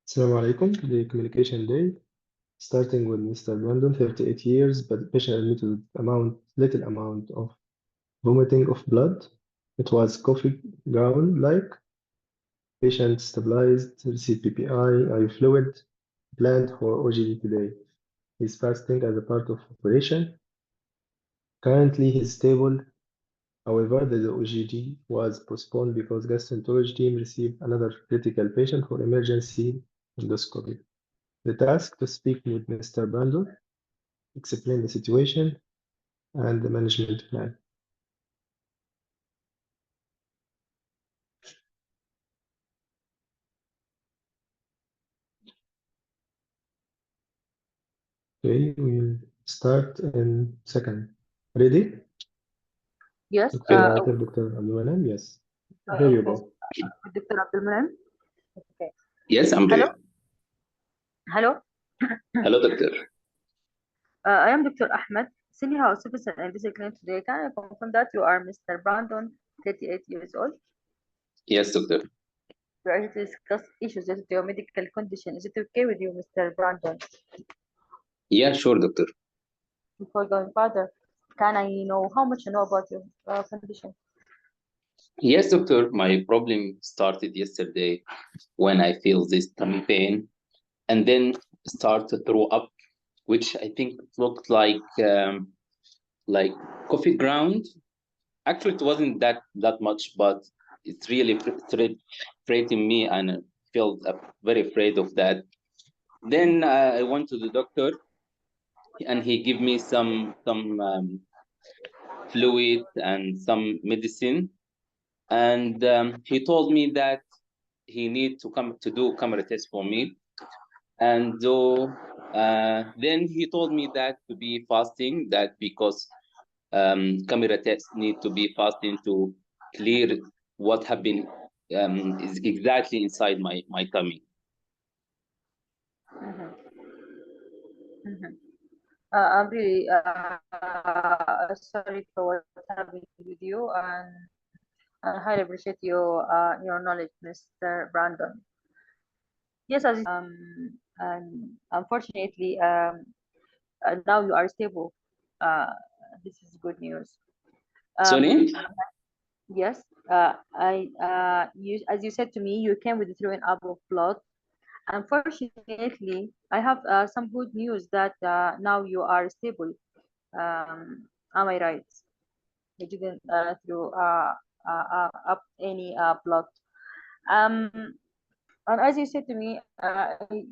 Assalamu alaikum. The communication day, starting with Mr. Brandon, 38 years, but patient admitted with little amount of vomiting of blood. It was coffee ground-like. Patient stabilized, received PPI, IV fluid, planned for OGD today. He's fasting as a part of operation. Currently, he's stable. However, the OGD was postponed because gastroenterology team received another critical patient for emergency endoscopy. The task to speak with Mr. Brandon, explain the situation and the management plan. Okay, we'll start in second. Ready? Yes, Dr. Abdulmanan, yes. Here you go. Dr. Abdulmanan. Okay. Yes, I'm ready. Hello. Hello, doctor. I am Dr. Ahmed, senior house officer in this clinic today. Can I confirm that you are Mr. Brandon, 38 years old? Yes, doctor. We are here to discuss issues related to your medical condition. Is it okay with you, Mr. Brandon? Yeah, sure, doctor. Before going further, can I know how much you know about your condition? Yes, doctor. My problem started yesterday when I feel this tummy pain and then start to throw up, which I think looked like coffee ground. Actually, it wasn't that much, but it's really frustrating me, and I felt very afraid of that. Then I went to the doctor, and he gave me some fluid and some medicine, and he told me that he need to come to do camera test for me, and so then he told me that to be fasting, that because camera tests need to be fasting to clear what have been is exactly inside my tummy. I'm really sorry for what happened with you, and I highly appreciate your knowledge, Mr. Brandon. Yes, as and unfortunately, now you are stable. This is good news. Sorry? Yes, as you said to me, you came with throwing up of blood. Unfortunately, I have some good news that now you are stable. Am I right? You didn't throw up any blood. Um, and as you said to me,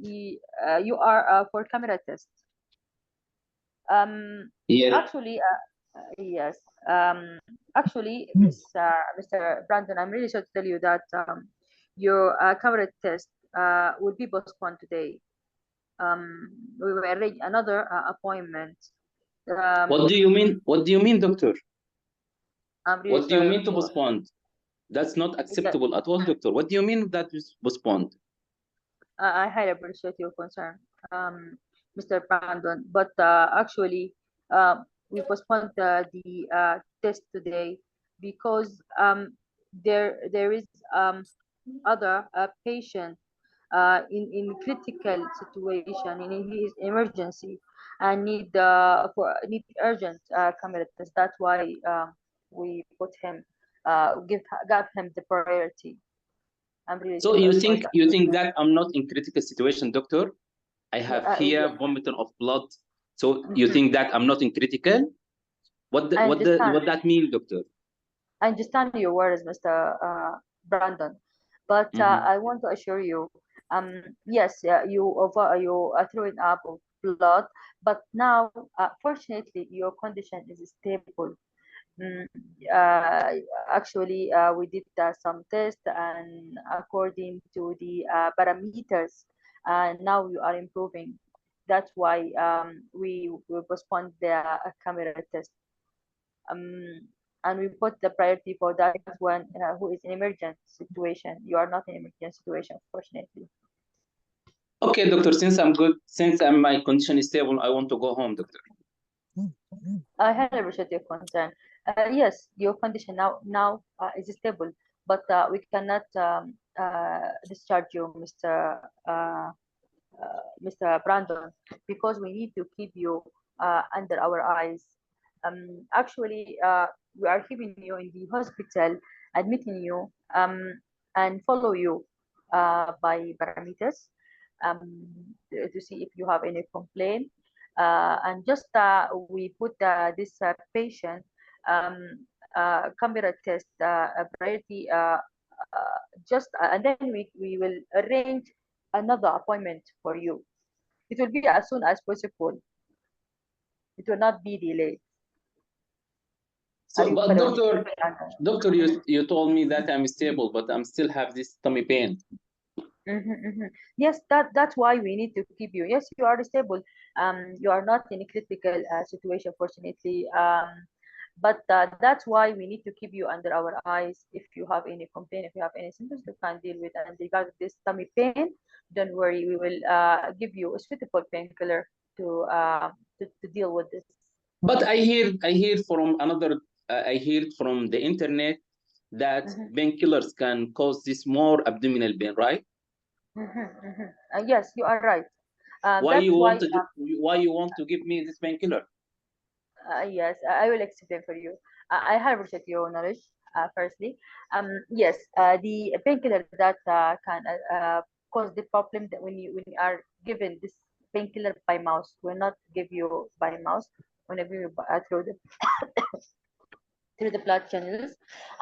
you are for camera test. Yes. Actually, yes. Actually, Mr. Brandon, I'm really sorry to tell you that your camera test will be postponed today. We will arrange another appointment. What do you mean? What do you mean, doctor? I'm really What do you sorry mean to postpone? That's not acceptable at all, doctor. What do you mean that is postponed? I highly appreciate your concern, Mr. Brandon. But actually, we postponed the test today because there is other patient in critical situation, in his emergency, and need urgent camera test. That's why we put him gave him the priority. I'm really So sorry you for think that I'm not in critical situation, doctor? I have here vomiting of blood. So you think that I'm not in critical? What that mean, doctor? I understand your words, Mr. Brandon, but I want to assure you, yes, you throwing up of blood, but now, fortunately, your condition is stable. Mm, uh, Actually, we did some tests, and according to the parameters, now you are improving. That's why we postponed the camera test. And we put the priority for that one who is in emergent situation. You are not in emergent situation, fortunately. Okay, doctor. Since I'm good, since my condition is stable, I want to go home, doctor. I highly appreciate your concern. Yes, your condition now is stable, but we cannot discharge you, Mr. Brandon, because we need to keep you under our eyes. Actually, we are keeping you in the hospital, admitting you, and follow you by parameters to see if you have any complaint. And just we put this patient camera test a priority just and then we will arrange another appointment for you. It will be as soon as possible. It will not be delayed. So, but doctor, you told me that I'm stable, but I'm still have this tummy pain. Yes, that's why we need to keep you. Yes, you are stable. You are not in a critical situation, fortunately. But that's why we need to keep you under our eyes. If you have any complaint, if you have any symptoms you can deal with, and regarding this tummy pain, don't worry, we will give you a suitable painkiller to deal with this. But I hear from another, I hear from the internet that painkillers can cause this more abdominal pain, right? Yes, you are right. Why you want to give me this painkiller? Yes, I will explain for you. I have researched your knowledge. Firstly, yes, the painkiller that can cause the problem that when you are given this painkiller by mouth, will not give you by mouth. When give you through the through the blood channels,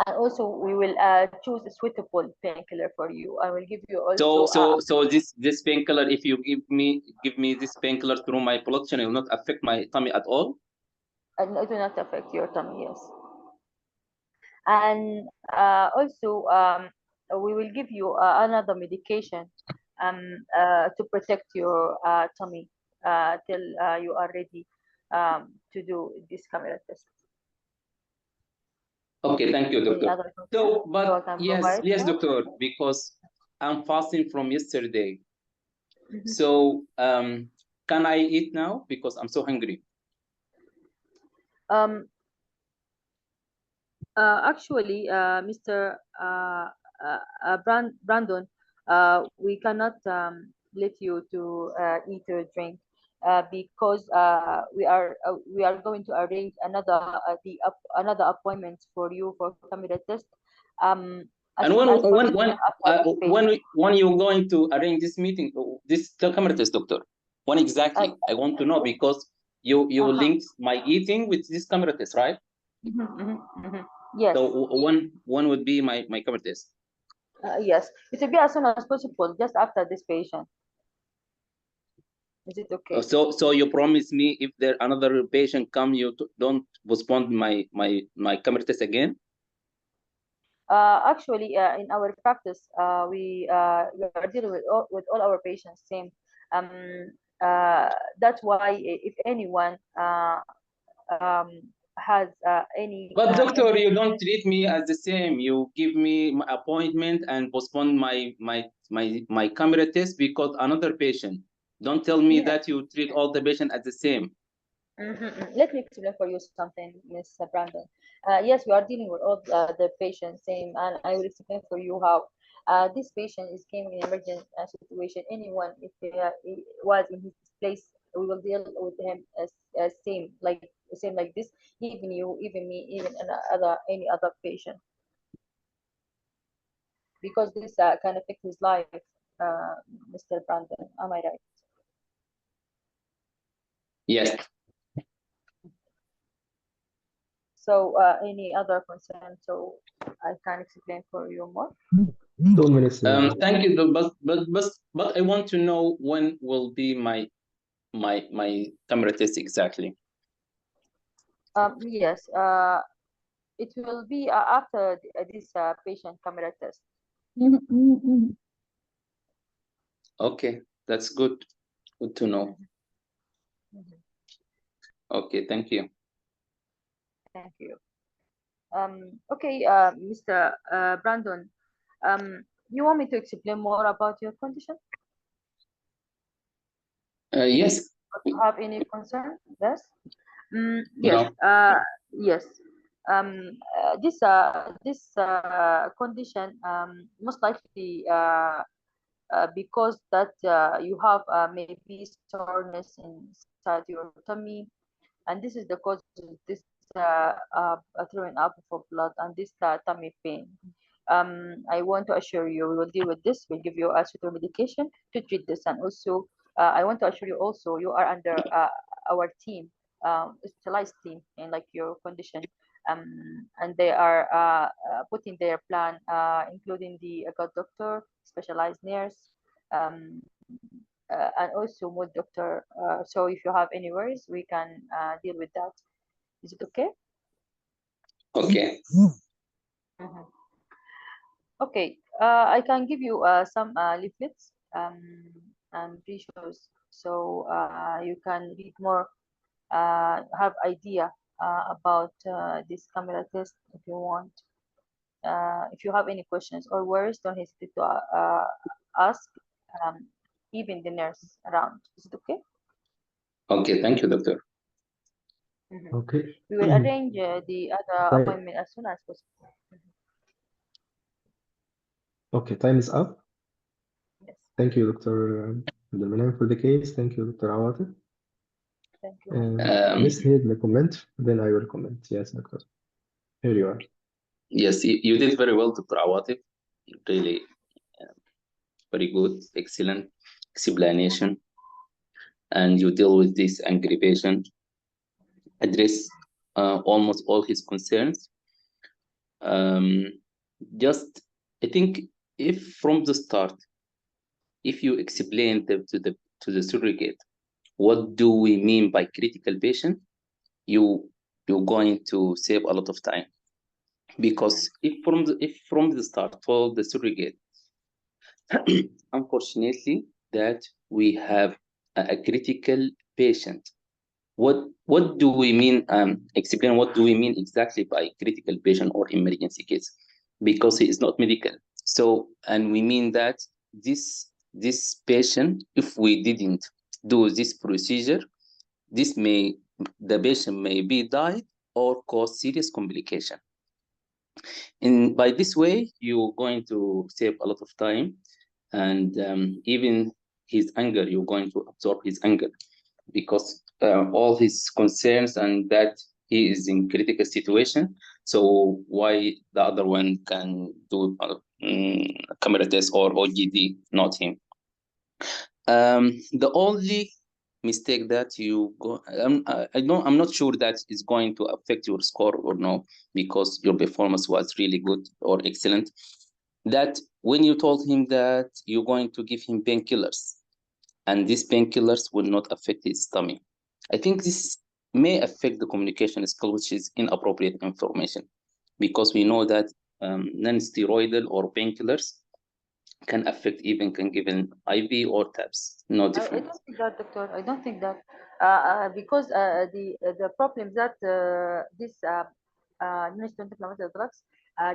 and also we will choose a suitable painkiller for you. I will give you also. So this painkiller, if you give me this painkiller through my blood channel, will not affect my tummy at all. And it will not affect your tummy, yes. And also, we will give you another medication to protect your tummy till you are ready to do this camera test. Okay, thank you, doctor. So, but yes, doctor, because I'm fasting from yesterday. So, can I eat now? Because I'm so hungry. Actually, Mr. Brandon, we cannot let you to eat or drink because we are going to arrange another appointment for you for camera test. And when you're going to arrange this meeting, this camera test, doctor? When exactly? I want to know because you linked my eating with this camera test, right? Yes. So when would be my camera test? Yes, it will be as soon as possible, just after this patient. Is it okay? So you promise me if there another patient come, you don't postpone my camera test again? Actually, in our practice, we are dealing with all our patients same. That's why if anyone has any. But doctor, you don't treat me as the same. You give me my appointment and postpone my camera test because another patient. Don't tell me that you treat all the patient as the same. Let me explain for you something, Ms. Brandon. Yes, we are dealing with all the patients same, and I will explain for you how. This patient is came in emergency situation. Anyone, if he was in his place, we will deal with him as same like this. Even you, even me, even any other patient, because this can affect his life, Mr. Brandon. Am I right? Yes. So any other concern? So I can explain for you more. 2 minutes. Thank you, but I want to know when will be my camera test exactly. Yes. It will be after this patient camera test. Okay, that's good. Good to know. Okay, thank you. Thank you. Okay, Mr. Brandon, you want me to explain more about your condition? Yes. Do you have any concern? Yes. Yes. No. Yes. This condition most likely because that you have maybe soreness inside your tummy, and this is the cause of this throwing up for blood and this tummy pain. I want to assure you we will deal with this. We'll give you a suitable medication to treat this, and also I want to assure you also you are under our team, specialized team in like your condition, and they are putting their plan, including the gut doctor, specialized nurse, um, and also mood doctor. So if you have any worries, we can deal with that. Is it okay? Okay. Mhm. Okay, I can give you some leaflets and brochures, so you can read more, have idea about this camera test if you want. If you have any questions or worries, don't hesitate to ask, um, even the nurse around. Is it okay? Okay, thank you, doctor. Mhm. Okay. We will arrange the other Right. appointment as soon as possible. Okay, time is up. Yes, Thank you, Dr. Abdelmanan, for the case. Thank you, Dr. Awatif. thank you. Let's hear the comment, then I will comment. Yes, Doctor. Here you are. Yes, you did very well, Dr. Awatif. Really very good, excellent explanation. And you deal with this angry patient, address almost all his concerns. Just, I think, if from the start, if you explain to the surrogate, what do we mean by critical patient, you're going to save a lot of time. Because if from the start told the surrogate, unfortunately, that we have a critical patient, what do we mean? Explain what do we mean exactly by critical patient or emergency case, because he is not medical. So, and we mean that this patient, if we didn't do this procedure, the patient may be died or cause serious complication. And by this way, you're going to save a lot of time, and even his anger, you're going to absorb his anger, because all his concerns and that he is in critical situation. So why the other one can do a camera test or OGD, not him? The only mistake that you go, I'm not sure that is going to affect your score or no, because your performance was really good or excellent. That when you told him that you're going to give him painkillers, and these painkillers will not affect his stomach, I think this may affect the communication skill, which is inappropriate information, because we know that non-steroidal or painkillers can affect, even can give an IV or tabs, no I different. don't think that, doctor. I don't think that because the problem that this non-inflammatory drugs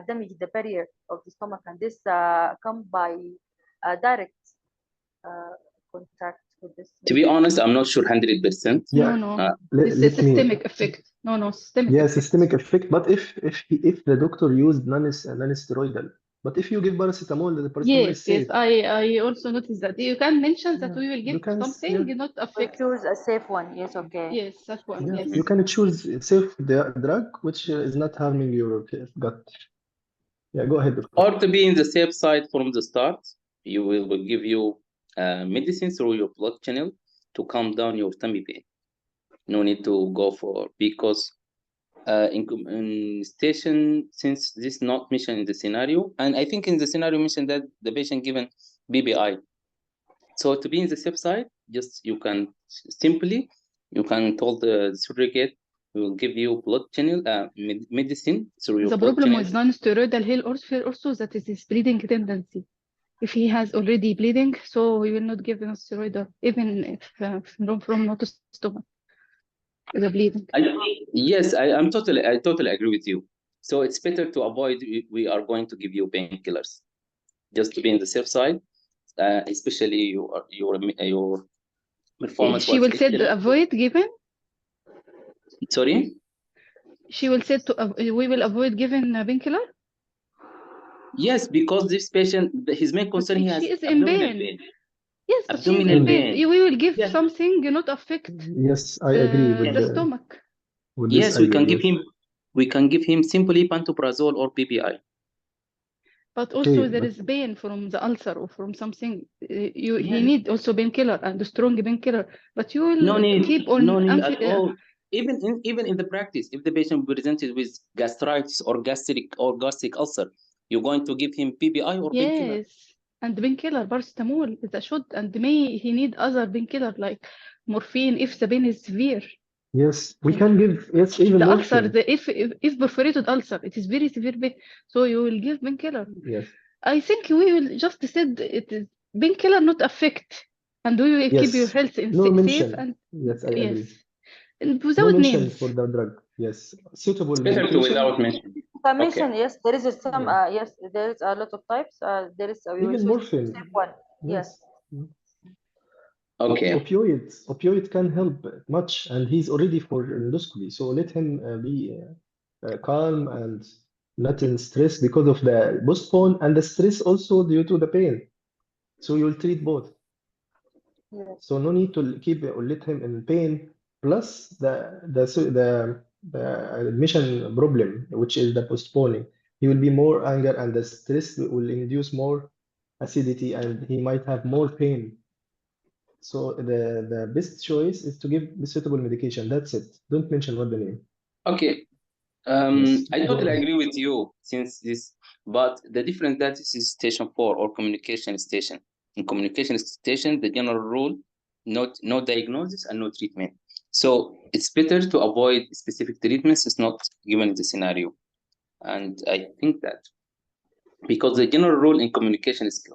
damage the barrier of the stomach, and this come by direct uh, contact with this. To be honest, I'm not sure 100%. Yeah. No. Let, This let is me. systemic effect. No, systemic Yeah, effect. systemic effect. But if the doctor used non-steroidal, but if you give paracetamol, the paracetamol is Yes, safe. I also noticed that. You can mention that we will You give can, something yeah, not We'll affect. choose a safe one. Yes, okay. Yes, that one. yeah. Yes. You can choose a safe drug which is not harming your gut. Yeah, go ahead, doctor. Or to be in the safe side from the start, will give you medicine through your blood channel to calm down your tummy pain. No need to go for, because in station, since this not mentioned in the scenario, and I think in the scenario mentioned that the patient given BBI. So to be in the safe side, just you can tell the surrogate, we will give you blood channel medicine through your The blood problem channel. with non-steroidal he'll also that it is bleeding tendency. If he has already bleeding, so we will not give non-steroidal, even if from not stomach. The bleeding. Yes, I totally agree with you. So it's better to avoid. We are going to give you painkillers, just to be in the safe side. Especially your performance She was will say excellent. avoid giving. Sorry. She will say we will avoid giving a painkiller. Yes, because this patient, his main concern, he has she is in abdominal pain. pain. Yes, but she is Abdominal in pain. pain. We will give Yes. something not affect Yes, I agree with the stomach. with Yes, this we idea. can give Yes. him, we can give him simply pantoprazole or PPI. But also Okay, there but is pain from the ulcer or from something. He Yeah. need also painkiller and a strong painkiller. But you will No need, keep on no need at all. Even in the practice, if the patient presented with gastritis or gastric ulcer, you're going to give him PPI or painkiller. Yes, and painkiller, paracetamol is a shot, and he need other painkiller like morphine if the pain is severe. yes, we can give even The morphine. ulcer, if perforated ulcer, it is very severe pain, so you will give painkiller. Yes, I think we will just said it is painkiller not affect, and we will keep your yes. health in No safe mention. and Yes, I yes, agree. and No without mention names. for the drug. Yes, suitable It's better to medication. without mention. Commission, yes, there is some, Yeah. yes, there is a lot of types. There is, we will Even choose the morphine. same one. Yes. Okay. Opioid can help much, and he's already for endoscopy. So let him be calm and not in stress because of the postpone and the stress also due to the pain. So you'll treat both. Yes. So no need to keep or let him in pain. Plus the admission problem, which is the postponing. He will be more anger, and the stress will induce more acidity, and he might have more pain. So the best choice is to give the suitable medication. That's it. Don't mention what the name. Okay. Yes. I Go totally ahead. agree with you since this, but the difference that this is station 4 or communication station. In communication station, the general rule, no diagnosis and no treatment. So it's better to avoid specific treatments. It's not given the scenario, and I think that because the general rule in communication station,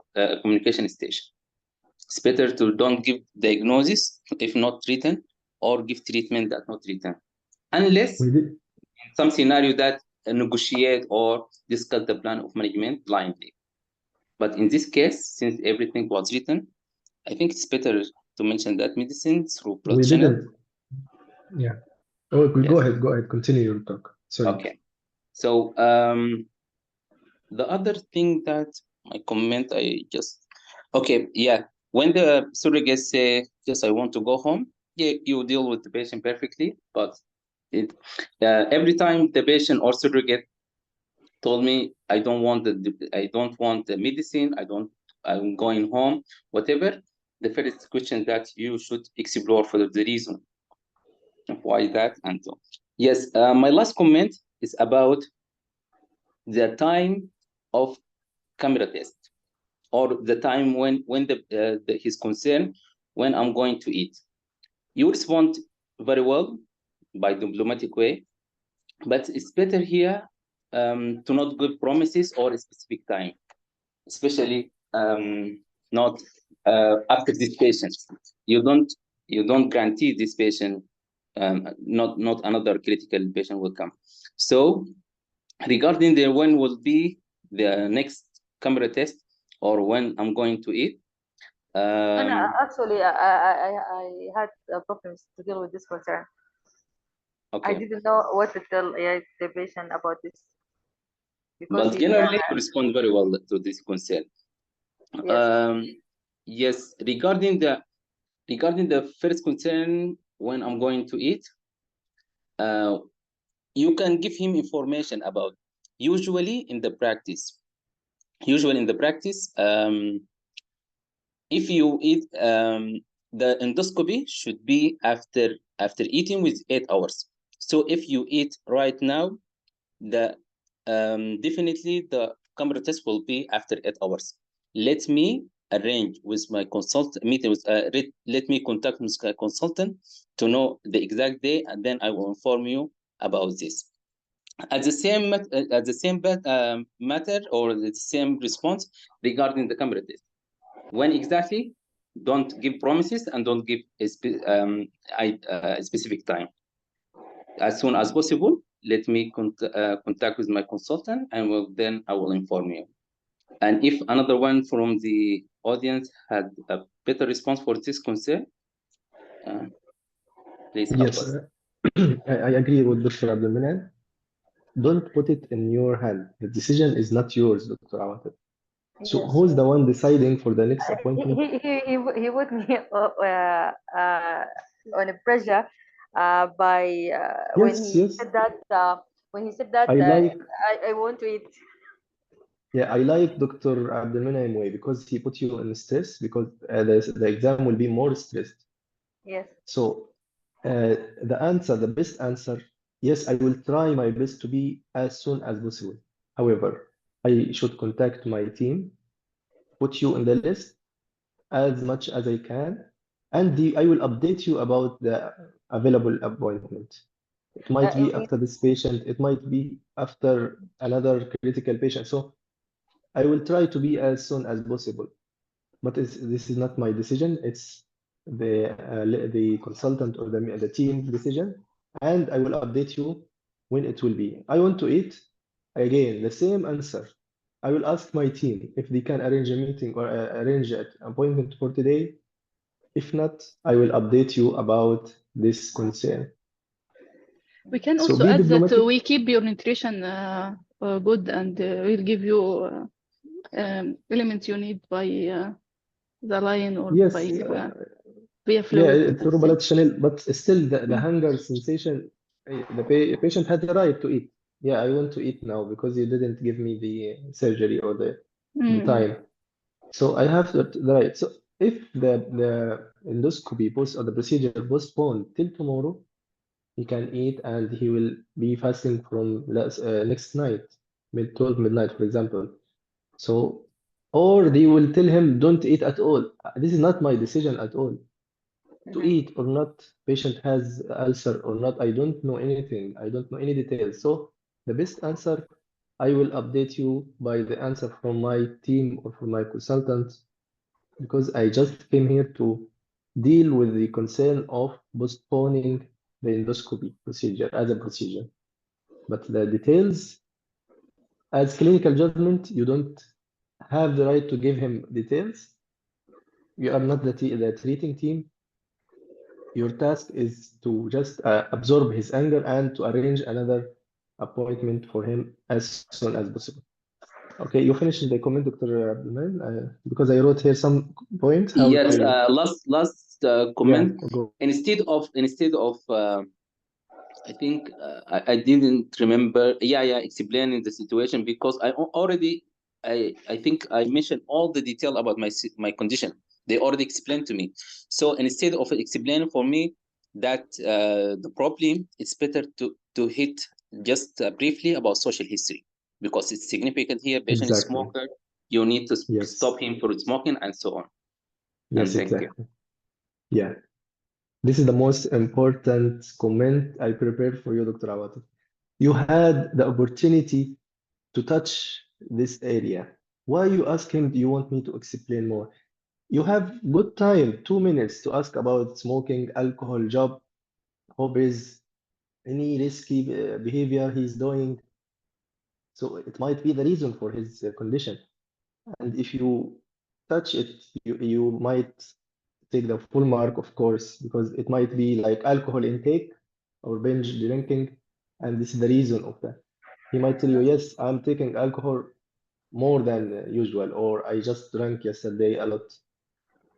it's better to don't give diagnosis if not treated, or give treatment that not treated, unless We did. some scenario that negotiate or discuss the plan of management blindly. But in this case, since everything was written, I think it's better to mention that medicine through blood We channel. didn't. Yeah. Oh, Yes. go ahead. Go ahead. Continue your talk. Sorry. Okay. So the other thing that my comment, okay, yeah. When the surrogates say, yes, I want to go home, yeah, you deal with the patient perfectly, but every time the patient or surrogate told me I don't want the medicine, I'm going home, whatever, the first question that you should explore for the reason of why that. And so yes, my last comment is about the time of camera test, or the time when his concern when I'm going to eat. You respond very well by diplomatic way, but it's better here to not give promises or a specific time, especially not after this patient. You don't guarantee this patient, not another critical patient will come. So regarding the when will be the next camera test or when I'm going to eat. And actually, I had problems to deal with this concern. Okay. I didn't know what to tell the patient about this because But generally, you respond very well to this concern. yes. Yes, regarding the first concern when I'm going to eat, you can give him information about. Usually in the practice, if you eat, the endoscopy should be after eating with 8 hours. So if you eat right now, the definitely the camera test will be after 8 hours. Let me arrange with my consultant meeting with let me contact my consultant to know the exact day, and then I will inform you about this. At the same matter or the same response regarding the camera test. When exactly? Don't give promises and don't give a specific time. As soon as possible, let me contact with my consultant, and then I will inform you. And if another one from the audience had a better response for this concern, please help Yes, us. I agree with Dr. Abdelmanan. don't put it in your hand. The decision is not yours, Dr. Awatif. So Yes, who's yes. the one deciding for the next He appointment? he put me on a pressure by when Yes, he yes. said that I like, I want to eat. yeah, I like Dr. Abdelmenaim way because he put you in stress because the exam will be more stressed. Yes. So the answer, the best answer, yes, I will try my best to be as soon as possible. However, I should contact my team, put you in the list as much as I can, and I will update you about the available appointment. It might be In after this patient, it might be after another critical patient. So I will try to be as soon as possible. But this is not my decision. It's the consultant or the team decision, and I will update you when it will be. I want to eat again the same answer. I will ask my team if they can arrange a meeting or arrange an appointment for today. If not, I will update you about this concern. We can So also be add that diplomatic. we keep your nutrition good, and we'll give you elements you need by the line or by Yes, via yeah, fluid, through let's say. blood channel, but still the Mm. hunger sensation, the patient had the right to eat. Yeah, I want to eat now because you didn't give me the surgery or the Mm. time. So I have the right. So if the endoscopy post or the procedure postponed till tomorrow, he can eat and he will be fasting from next night, mid 12 midnight, for example. So, or they will tell him don't eat at all. This is not my decision at all to eat or not, patient has ulcer or not. I don't know anything. I don't know any details. So the best answer, I will update you by the answer from my team or from my consultant because I just came here to deal with the concern of postponing the endoscopy procedure as a procedure. But the details, as clinical judgment, you don't have the right to give him details. You are not the treating team. Your task is to just absorb his anger and to arrange another appointment for him as soon as possible. Okay, you finished the comment, Dr. Abdulman, because I wrote here some points. How Yes, I, last yeah, comment. go. Instead of I think I didn't remember. Yeah, explaining the situation because I think I mentioned all the detail about my condition. They already explained to me. So instead of explaining for me that the problem, it's better to hit just briefly about social history because it's significant here. Patient is Exactly. smoker. You need to Yes. stop him from smoking and so on. And Yes, thank you. exactly. Yeah. This is the most important comment I prepared for you, Dr. Awatif. You had the opportunity to touch this area. Why you ask him, do you want me to explain more? You have good time, 2 minutes to ask about smoking, alcohol, job, hobbies, any risky behavior he's doing. So it might be the reason for his condition. And if you touch it, you might take the full mark, of course, because it might be like alcohol intake or binge drinking, and this is the reason of that. He might tell you, yes, I'm taking alcohol more than usual, or I just drank yesterday a lot.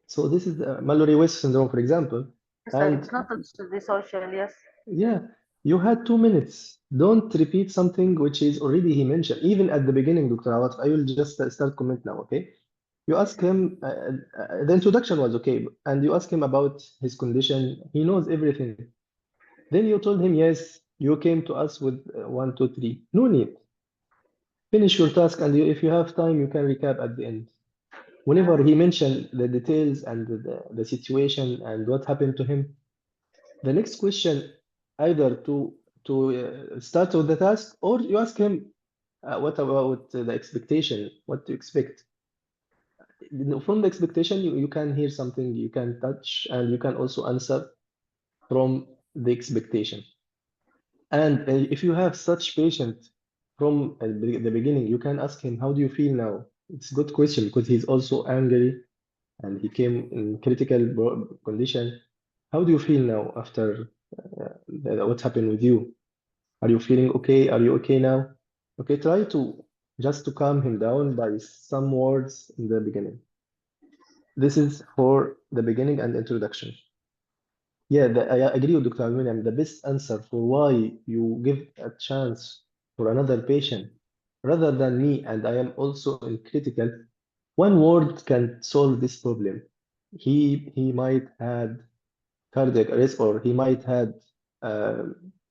So this is Mallory-West syndrome, for example. So And it's not the social, yes. yeah, you had 2 minutes. Don't repeat something which is already he mentioned. Even at the beginning, Dr. Awat, I will just start comment now, okay? You ask him, the introduction was okay, and you ask him about his condition. He knows everything. Then you told him, yes, you came to us with 1, 2, 3. No need. Finish your task, and if you have time, you can recap at the end. Whenever he mentioned the details and the situation and what happened to him, the next question either to start with the task or you ask him, what about the expectation? What to expect? From the expectation, you can hear something, you can touch, and you can also answer from the expectation. And if you have such patient from the beginning, you can ask him, how do you feel now? It's a good question because he's also angry and he came in critical condition. How do you feel now after what happened with you? Are you feeling okay? Are you okay now? Okay, try to just to calm him down by some words in the beginning. This is for the beginning and introduction. Yeah, I agree with Dr. Alminiam. The best answer for why you give a chance for another patient rather than me, and I am also in critical, one word can solve this problem. He might had cardiac arrest or he might had uh,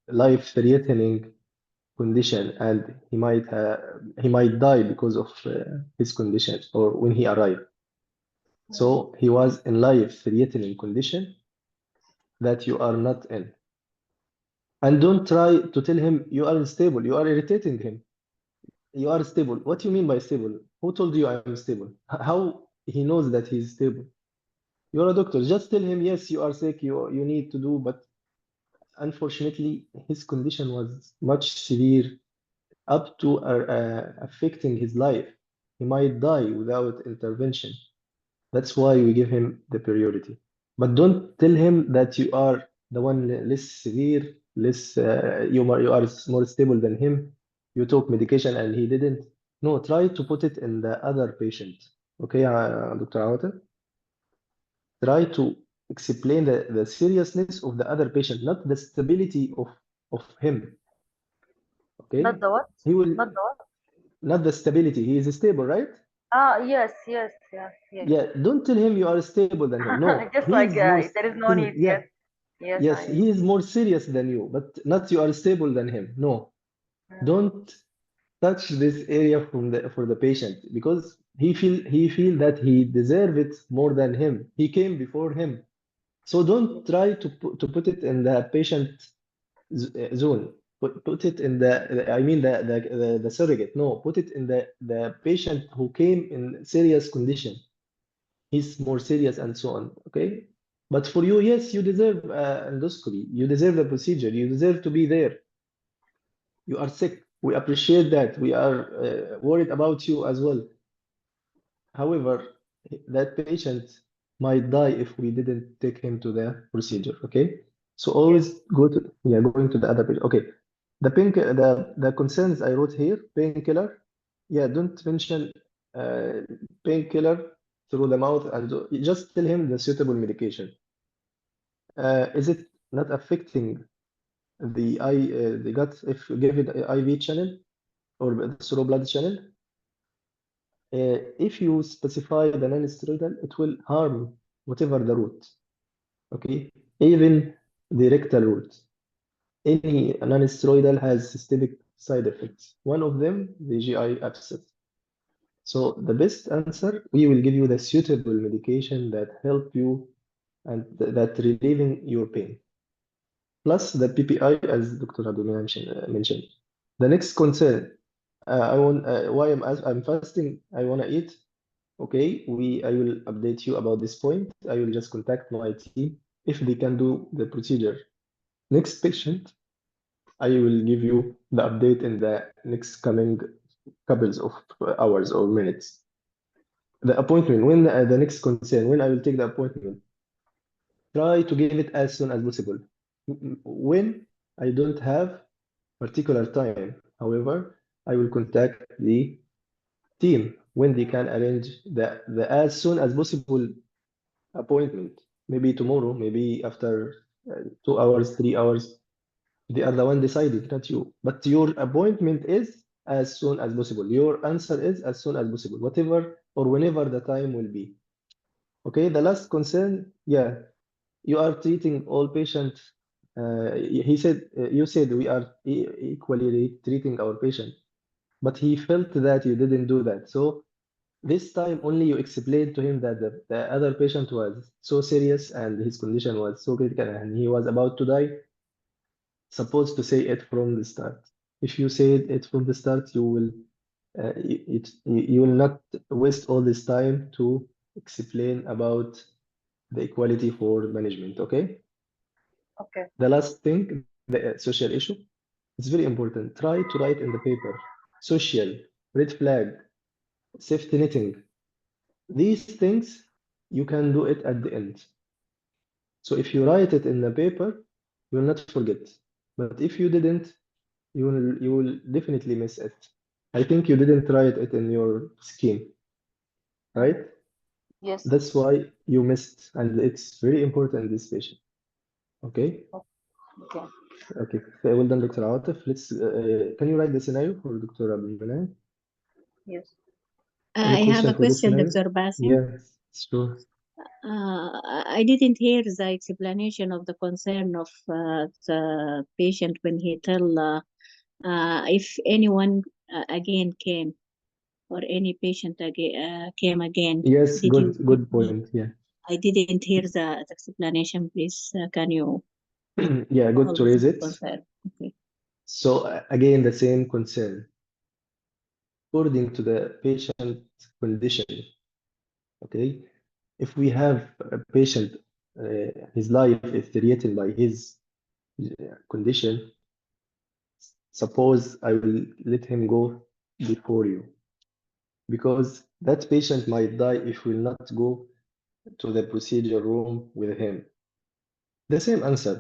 life-threatening condition and he might die because of his condition or when he arrived. So he was in life-threatening condition that you are not in. And don't try to tell him you are stable. You are irritating him. You are stable. What do you mean by stable? Who told you I am stable? How he knows that he's stable? You're a doctor. Just tell him, yes, you are sick. You need to do. But unfortunately, his condition was much severe up to affecting his life. He might die without intervention. That's why we give him the priority. But don't tell him that you are the one less severe, less you are more stable than him. You took medication and he didn't. No, try to put it in the other patient. Okay, Dr. Awata? Try to explain the seriousness of the other patient, not the stability of him. Okay? Not the what? He will Not the what? not the stability. He is stable, right? Ah, yes, yes, yes, yes. Yeah, don't tell him you are stable than him. No, Just he like is more there is no need. yeah, Yes, yes, yes, he is more serious than you, but not you are stable than him. No, don't touch this area from the for the patient because he feel that he deserve it more than him. He came before him. So don't try to put it in the patient zone. Put it in I mean the surrogate. No, put it in the patient who came in serious condition. He's more serious and so on. Okay. But for you, yes, you deserve endoscopy. You deserve the procedure. You deserve to be there. You are sick. We appreciate that. We are worried about you as well. However, that patient might die if we didn't take him to the procedure. Okay. So always go to going to the other patient. Okay. The concerns I wrote here, painkiller. Yeah, don't mention uh, painkiller through the mouth and just tell him the suitable medication. Is it not affecting the gut if you give it IV channel or the through blood channel? If you specify the non-steroidal, it will harm whatever the route. Okay, even the rectal route. Any non-steroidal has systemic side effects. One of them, the GI abscess. So the best answer, we will give you the suitable medication that help you and that relieving your pain. Plus the PPI, as Dr. Abdul mentioned. The next concern, I want why I'm fasting. I want to eat. Okay, I will update you about this point. I will just contact my team if they can do the procedure. Next patient, I will give you the update in the next coming couples of hours or minutes. The appointment, when the next concern, when I will take the appointment, try to give it as soon as possible. When I don't have particular time, however, I will contact the team when they can arrange the as soon as possible appointment. Maybe tomorrow, maybe after 2 hours, 3 hours. They are the one deciding, not you. But your appointment is as soon as possible. Your answer is as soon as possible, whatever or whenever the time will be. Okay, the last concern, yeah, you are treating all patients. You said we are equally treating our patient, but he felt that you didn't do that. So this time only you explained to him that the other patient was so serious and his condition was so critical and he was about to die. Supposed to say it from the start. If you say it from the start, you will you will not waste all this time to explain about the equality for management. Okay. Okay. The last thing, the social issue, it's very important. Try to write in the paper. Social, red flag, safety netting. These things you can do it at the end. So if you write it in the paper, you will not forget. But if you didn't, you will definitely miss it. I think you didn't write it in your scheme, right? Yes. That's why you missed, and it's very important in this patient. Okay? Okay. Okay. Well done, Dr. Atif. Let's can you write the scenario for Dr. Abdul? Yes. Any I have question a for this question, scenario? Dr. Basim. Yes, sure. I didn't hear the explanation of the concern of the patient when he tell if anyone again came or any patient again came again. Yes, Didn't good point. Yeah. I didn't hear the explanation. Please, can you Yeah, good to solve raise this it. concern? Okay. So again, the same concern. According to the patient condition, okay, if we have a patient, his life is threatened by his condition, suppose I will let him go before you, because that patient might die if we will not go to the procedure room with him. The same answer.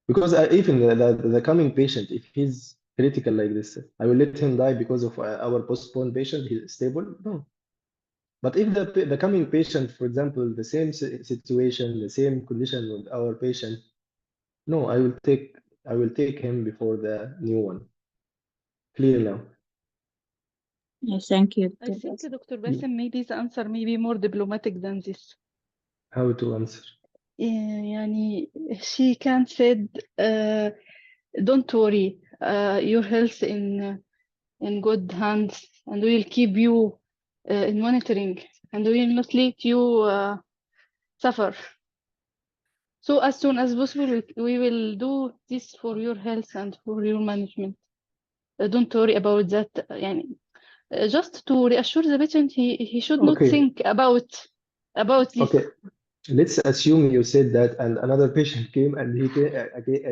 Because even the coming patient, if he's critical like this, I will let him die because of our postponed patient, he's stable? No. But if the coming patient, for example, the same situation, the same condition with our patient, no, I will take him before the new one. Clear now? Yes, thank you, I Dr. think, Basim. Dr. Basim, maybe the answer may be more diplomatic than this. How to answer? يعني she can said don't worry, your health in good hands, and we will keep you in monitoring, and we will not let you suffer. So as soon as possible, we will do this for your health and for your management. Don't worry about that. يعني, just to reassure the patient, he should not Okay, think about this. okay. Let's assume you said that and another patient came and he came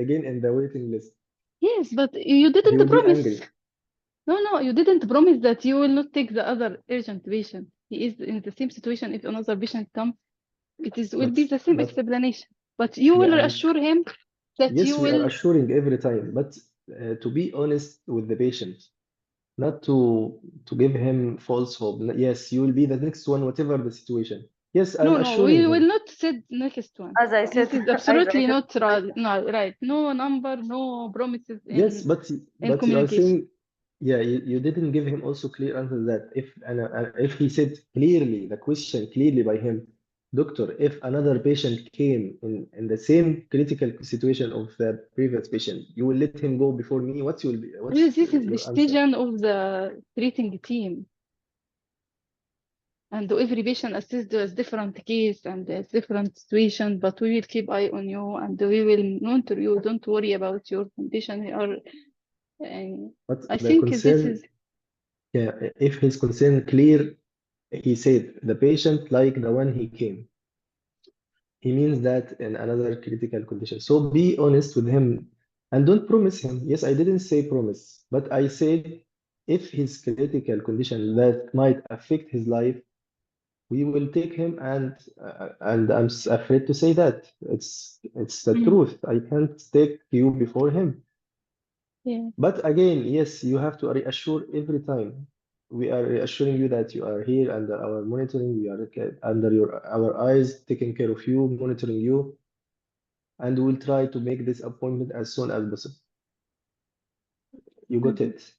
again in the waiting list. Yes, but you He didn't will be promise. angry. No, you didn't promise that you will not take the other urgent patient. He is in the same situation. If another patient comes, will be the same But explanation. But you will yeah, and reassure him that yes, you we are will. assuring every time, but to be honest with the patient, not to give him false hope. Yes, you will be the next one, whatever the situation. Yes, I'm No, assuring we will him. not say next one. As I said, This is absolutely not right. No, right. No number, no promises Yes, in but you are communication. saying, yeah, you didn't give him also clear answer that if he said clearly the question clearly by him, doctor, if another patient came in the same critical situation of the previous patient, you will let him go before me. What's This is your answer? decision of the treating team. And every patient assessed as different case and a different situation, but we will keep eye on you and we will monitor you. Don't worry about your condition. But I the think this concern, is yeah, if his concern clear, he said the patient like the one he came. He means that in another critical condition. So be honest with him and don't promise him. Yes, I didn't say promise, but I said if his critical condition that might affect his life, we will take him and I'm afraid to say that. It's the truth. I can't take you before him. yeah. But again, yes, you have to reassure every time. We are reassuring you that you are here under our monitoring. We are under our eyes, taking care of you, monitoring you, and we'll try to make this appointment as soon as possible. You got Mhm. it?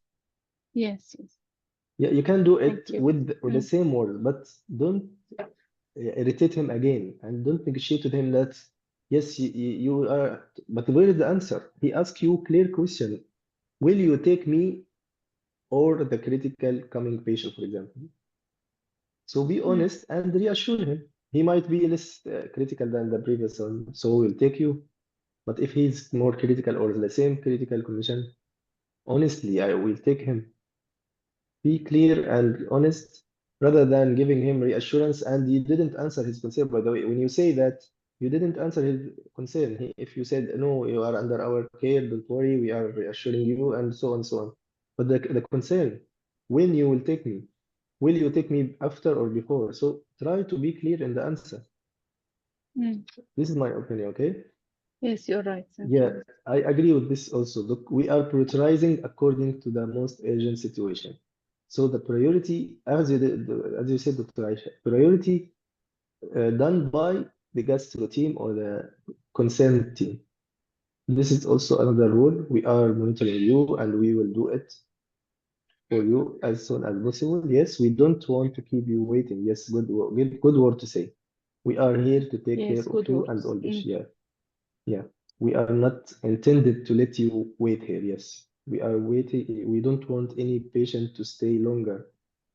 Yes. Yeah, you can do Thank it you. with the same words, but don't irritate him again, and don't negotiate with him that yes, you are. But where is the answer? He asked you clear question. Will you take me or the critical coming patient, for example? So be honest and reassure him. He might be less critical than the previous one, so we'll take you. But if he's more critical or the same critical condition, honestly, I will take him. Be clear and honest rather than giving him reassurance. And you didn't answer his concern, by the way. When you say that, you didn't answer his concern. If you said, no, you are under our care, don't worry, we are reassuring you, and so on, so on. But the concern, when you will take me, will you take me after or before? So try to be clear in the answer. Mm. This is my opinion, okay? Yes, you're right. Thank Yeah, you. I agree with this also. Look, we are prioritizing according to the most urgent situation. So the priority, as you said, Dr. Aisha, priority done by the gastro team or the concerned team. This is also another rule. We are monitoring you and we will do it for you as soon as possible. Yes, we don't want to keep you waiting. Yes, good word to say. We are here to take care Yes, of good you and words. all this. Yeah, yeah. We are not intended to let you wait here. Yes, we are waiting. We don't want any patient to stay longer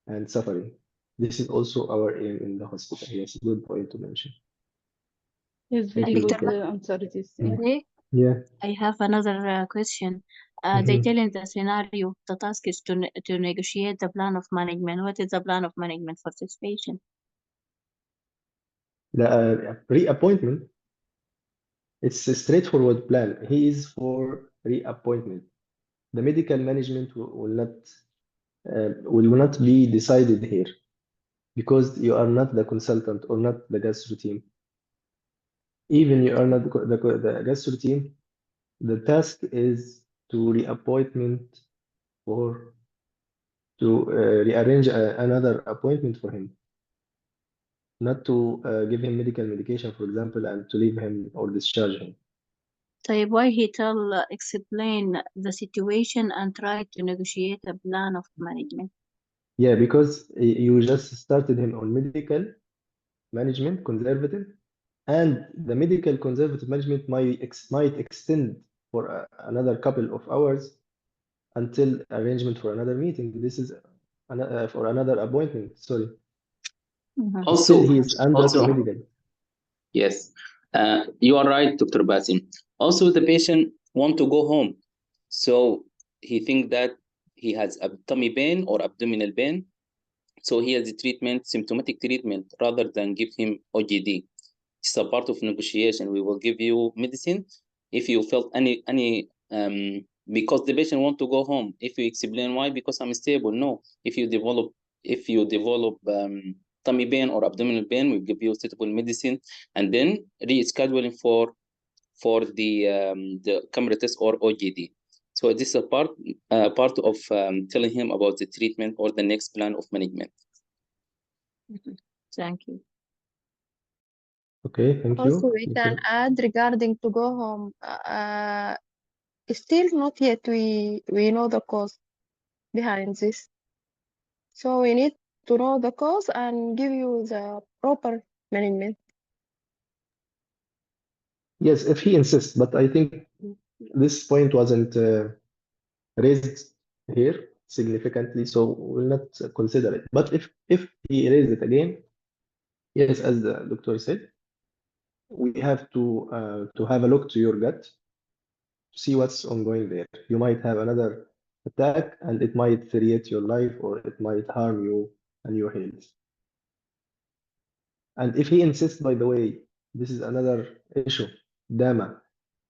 and suffering. This is also our aim in the hospital. Yes, good point to mention. Yes, Thank very you, good Dr. answer this. Okay. Yeah. I have another question. They Mhm. tell in the scenario the task is to negotiate the plan of management. What is the plan of management for this patient? The reappointment, it's a straightforward plan. He is for reappointment. The medical management will not be decided here because you are not the consultant or not the gastro team. Even you are not the gastro team, the task is to reappointment or to rearrange another appointment for him, not to give him medical medication, for example, and to leave him or discharge him. طيب why he explain the situation and try to negotiate a plan of management? Yeah, because you just started him on medical management, conservative, and the medical conservative management might extend for another couple of hours until arrangement for another meeting. This is for another appointment. Sorry. Mhm. Still, Also, he is under the medical. yes, you are right, Dr. Basim. Also, the patient want to go home, so he think that he has tummy pain or abdominal pain, so he has a treatment, symptomatic treatment, rather than give him OGD. It's a part of negotiation. We will give you medicine if you felt any because the patient want to go home. If you explain why, because I'm stable. No, if you develop tummy pain or abdominal pain, we give you suitable medicine and then rescheduling for the camera test or OGD. So this is a part of telling him about the treatment or the next plan of management. Thank you. Okay, thank Also, you. we can add regarding to go home. Still not yet we know the cause behind this. So we need to know the cause and give you the proper management. Yes, if he insists, but I think this point wasn't raised here significantly, so we'll not consider it. But if he raised it again, yes, as the doctor said, we have to have a look to your gut to see what's ongoing there. You might have another attack, and it might threat your life, or it might harm you and your health. And if he insists, by the way, this is another issue, DAMA.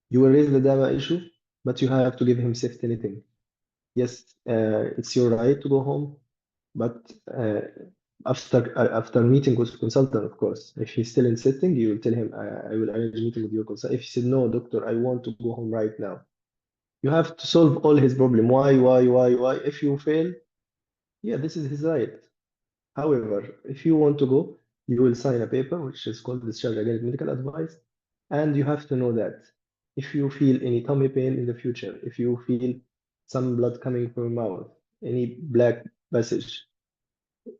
You will raise the DAMA issue, but you have to give him safety netting. Yes, it's your right to go home, but after meeting with the consultant, of course. If he's still insisting, you will tell him, I will arrange a meeting with your consultant. If he said, no, doctor, I want to go home right now, you have to solve all his problem. Why? If you fail, yeah, this is his right. However, if you want to go, you will sign a paper which is called discharge against medical advice, and you have to know that if you feel any tummy pain in the future, if you feel some blood coming from your mouth, any black passage,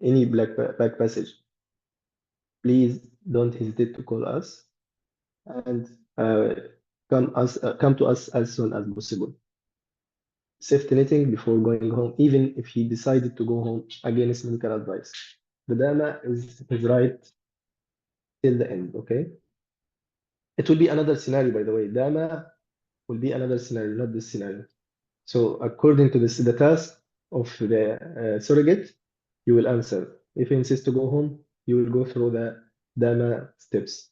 any back passage, please don't hesitate to call us and come to us as soon as possible. Safety netting before going home, even if he decided to go home against medical advice. The DAMA is his right till the end, okay? It will be another scenario, by the way. DAMA will be another scenario, not this scenario. So according to the task of the surrogate, you will answer. If he insists to go home, you will go through the DAMA steps.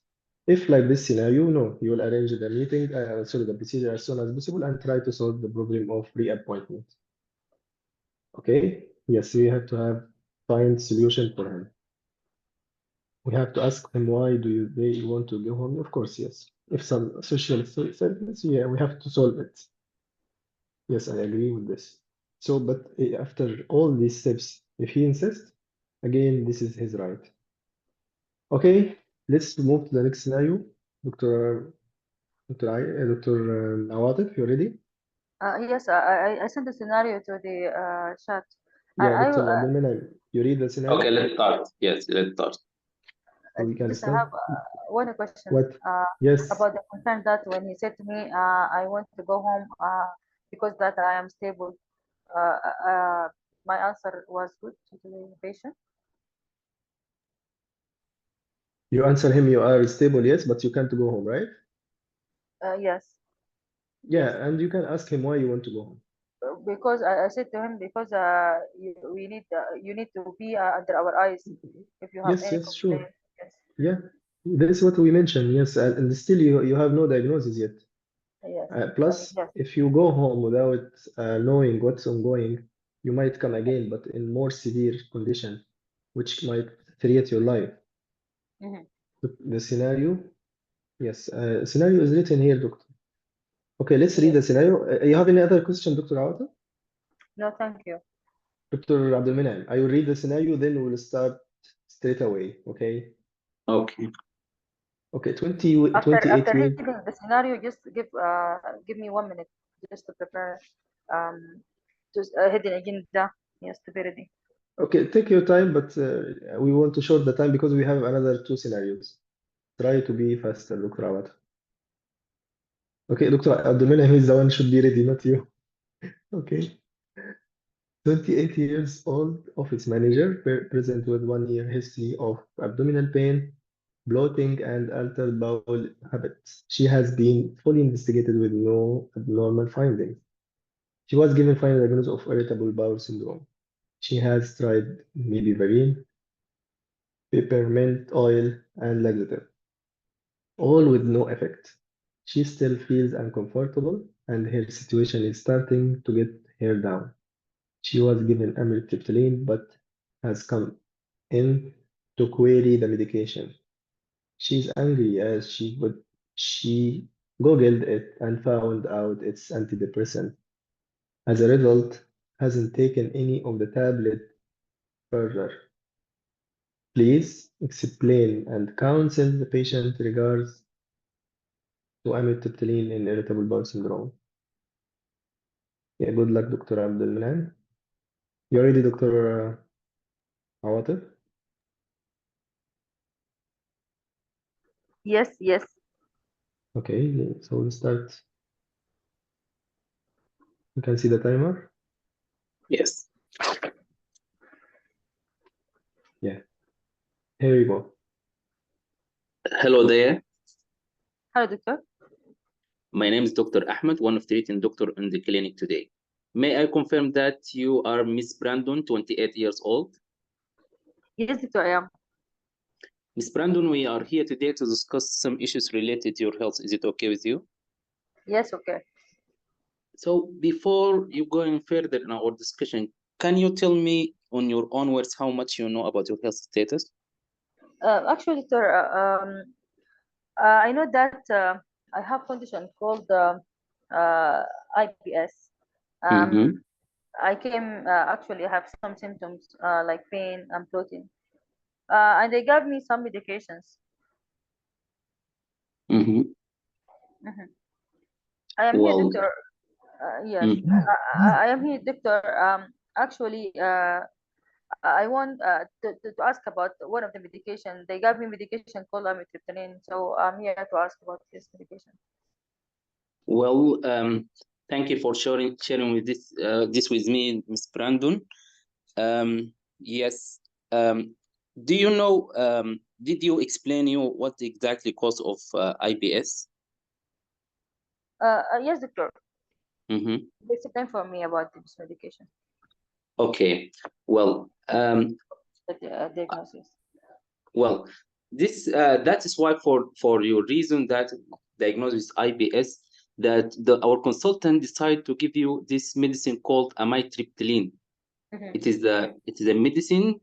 If like this scenario, no, you will arrange the meeting, the procedure as soon as possible and try to solve the problem of reappointment. Okay, yes, we have to find solution for him. We have to ask them why they want to go home. Of course, yes. If some social service, yeah, we have to solve it. Yes, I agree with this. So, but after all these steps, if he insists, again, this is his right. Okay, let's move to the next scenario. Dr. Awatif, you ready? Yes, I sent the scenario to the chat. Yeah, I Dr. Abdelmenem, you read the scenario? Okay, let's start. Yes, let's start. So we can just start. have one question. What? Yes. About the concern that when he said to me, I want to go home because that I am stable. My answer was good to the patient. You answer him, you are stable, yes, but you can't go home, right? Yes. Yeah, Yes. and you can ask him why you want to go home. Because I said to him, because you need to be under our eyes if you have Yes, any yes, sure. complaint. Yes. Yeah, this is what we mentioned, yes, and still you have no diagnosis yet. Yes. Plus, Yes. if you go home without knowing what's ongoing, you might come again, but in more severe condition, which might threat your life. Mhm. The scenario, yes, scenario is written here, doctor. Okay, let's read the Yes. scenario. You have any other question, Dr. Awata? No, thank you. Dr. Abdelmenem, I will read the scenario, then we'll start straight away, okay? Okay. Okay, After 28 years. reading the scenario, just give me 1 minute just to prepare just hidden agenda. Yes, to be ready. Okay, take your time, but we want to short the time because we have another two scenarios. Try to be faster, Dr. Awata. Okay, Dr. Abdelmenem is the one should be ready, not you. Okay. 28 years old office manager, present with 1 year history of abdominal pain, bloating, and altered bowel habits. She has been fully investigated with no abnormal findings. She was given final diagnosis of irritable bowel syndrome. She has tried mibivarin, peppermint oil, and laxative, all with no effect. She still feels uncomfortable, and her situation is starting to get her down. She was given amitriptyline but has come in to query the medication. She's angry as she googled it and found out it's antidepressant. As a result, hasn't taken any of the tablet further. Please explain and counsel the patient regards to amitriptyline in irritable bowel syndrome. Yeah, good luck, Dr. Abdelmanan. You ready, Dr. Awatif? Yes, yes. Okay, so we'll start. You can see the timer. Yes. Yeah, here you go. Hello there. Hello, doctor. My name is Dr. Ahmed, one of the treating doctor in the clinic today. May I confirm that you are Miss Brandon, 28 years old? Yes, doctor, I am. Miss Brandon, we are here today to discuss some issues related to your health. Is it okay with you? Yes, okay. So before you going further in our discussion, can you tell me on your own words how much you know about your health status? Actually, doctor, I know that I have condition called IBS. Mm-hmm. I came actually have some symptoms like pain and bloating, and they gave me some medications. Mm-hmm. Mhm. I am here, Well, doctor. Yes, I am here, doctor. Actually, I want to ask about one of the medication. They gave me medication called amitriptyline, so I'm here to ask about this medication. well, thank you for sharing with this with me, Miss Brandon. Yes. Do you know? Did you explain you what exactly cause of IBS? Yes, doctor. Mm-hmm. Explain for me about this medication, Okay. Well, the diagnosis. well, this that is why for your reason that diagnosis IBS, that our consultant decided to give you this medicine called amitriptyline. Mhm. It is a medicine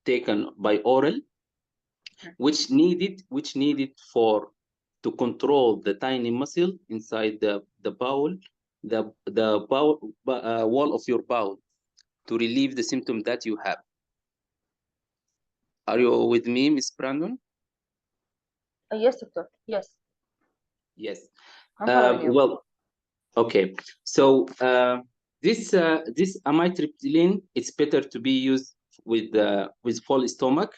taken by oral, which needed for to control the tiny muscle inside the bowel, the bowel wall of your bowel, to relieve the symptom that you have. Are you with me, Miss Brandon? Yes, doctor. Yes. Yes. I'm following you. Well, okay. So this amitriptyline, it's better to be used with full stomach,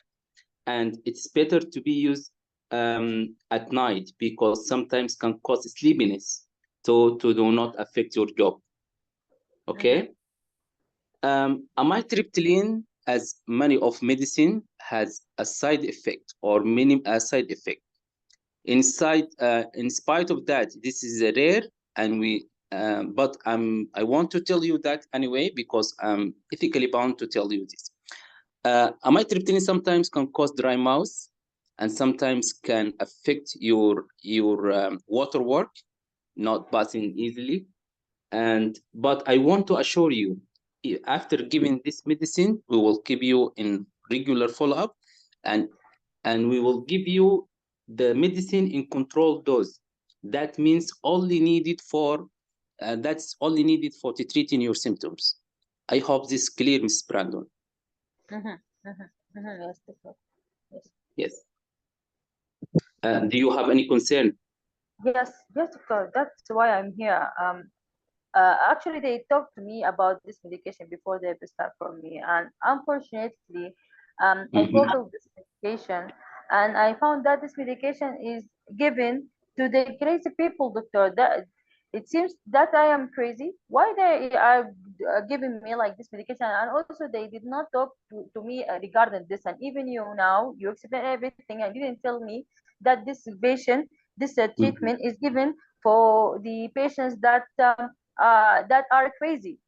and it's better to be used at night, because sometimes can cause sleepiness, to do not affect your job. Okay. Amitriptyline, as many of medicine, has a side effect or a side effect. In spite of that, this is a rare, and but I want to tell you that anyway, because I'm ethically bound to tell you this. Amitriptyline sometimes can cause dry mouth, and sometimes can affect your water work, not passing easily. But I want to assure you, after giving this medicine, we will keep you in regular follow-up, and we will give you the medicine in controlled dose. That means only needed for that's only needed for treating your symptoms. I hope this is clear, Ms. Brandon. Yes, doctor. Yes. Do you have any concern? Yes, doctor. That's why I'm here. Actually, they talked to me about this medication before they prescribed for me, and unfortunately, I Googled this medication, and I found that this medication is given to the crazy people, doctor. That it seems that I am crazy. Why they are giving me like this medication? And also, they did not talk to me regarding this. And even you now, you explain everything and didn't tell me that this patient, this treatment is given for the patients that are crazy.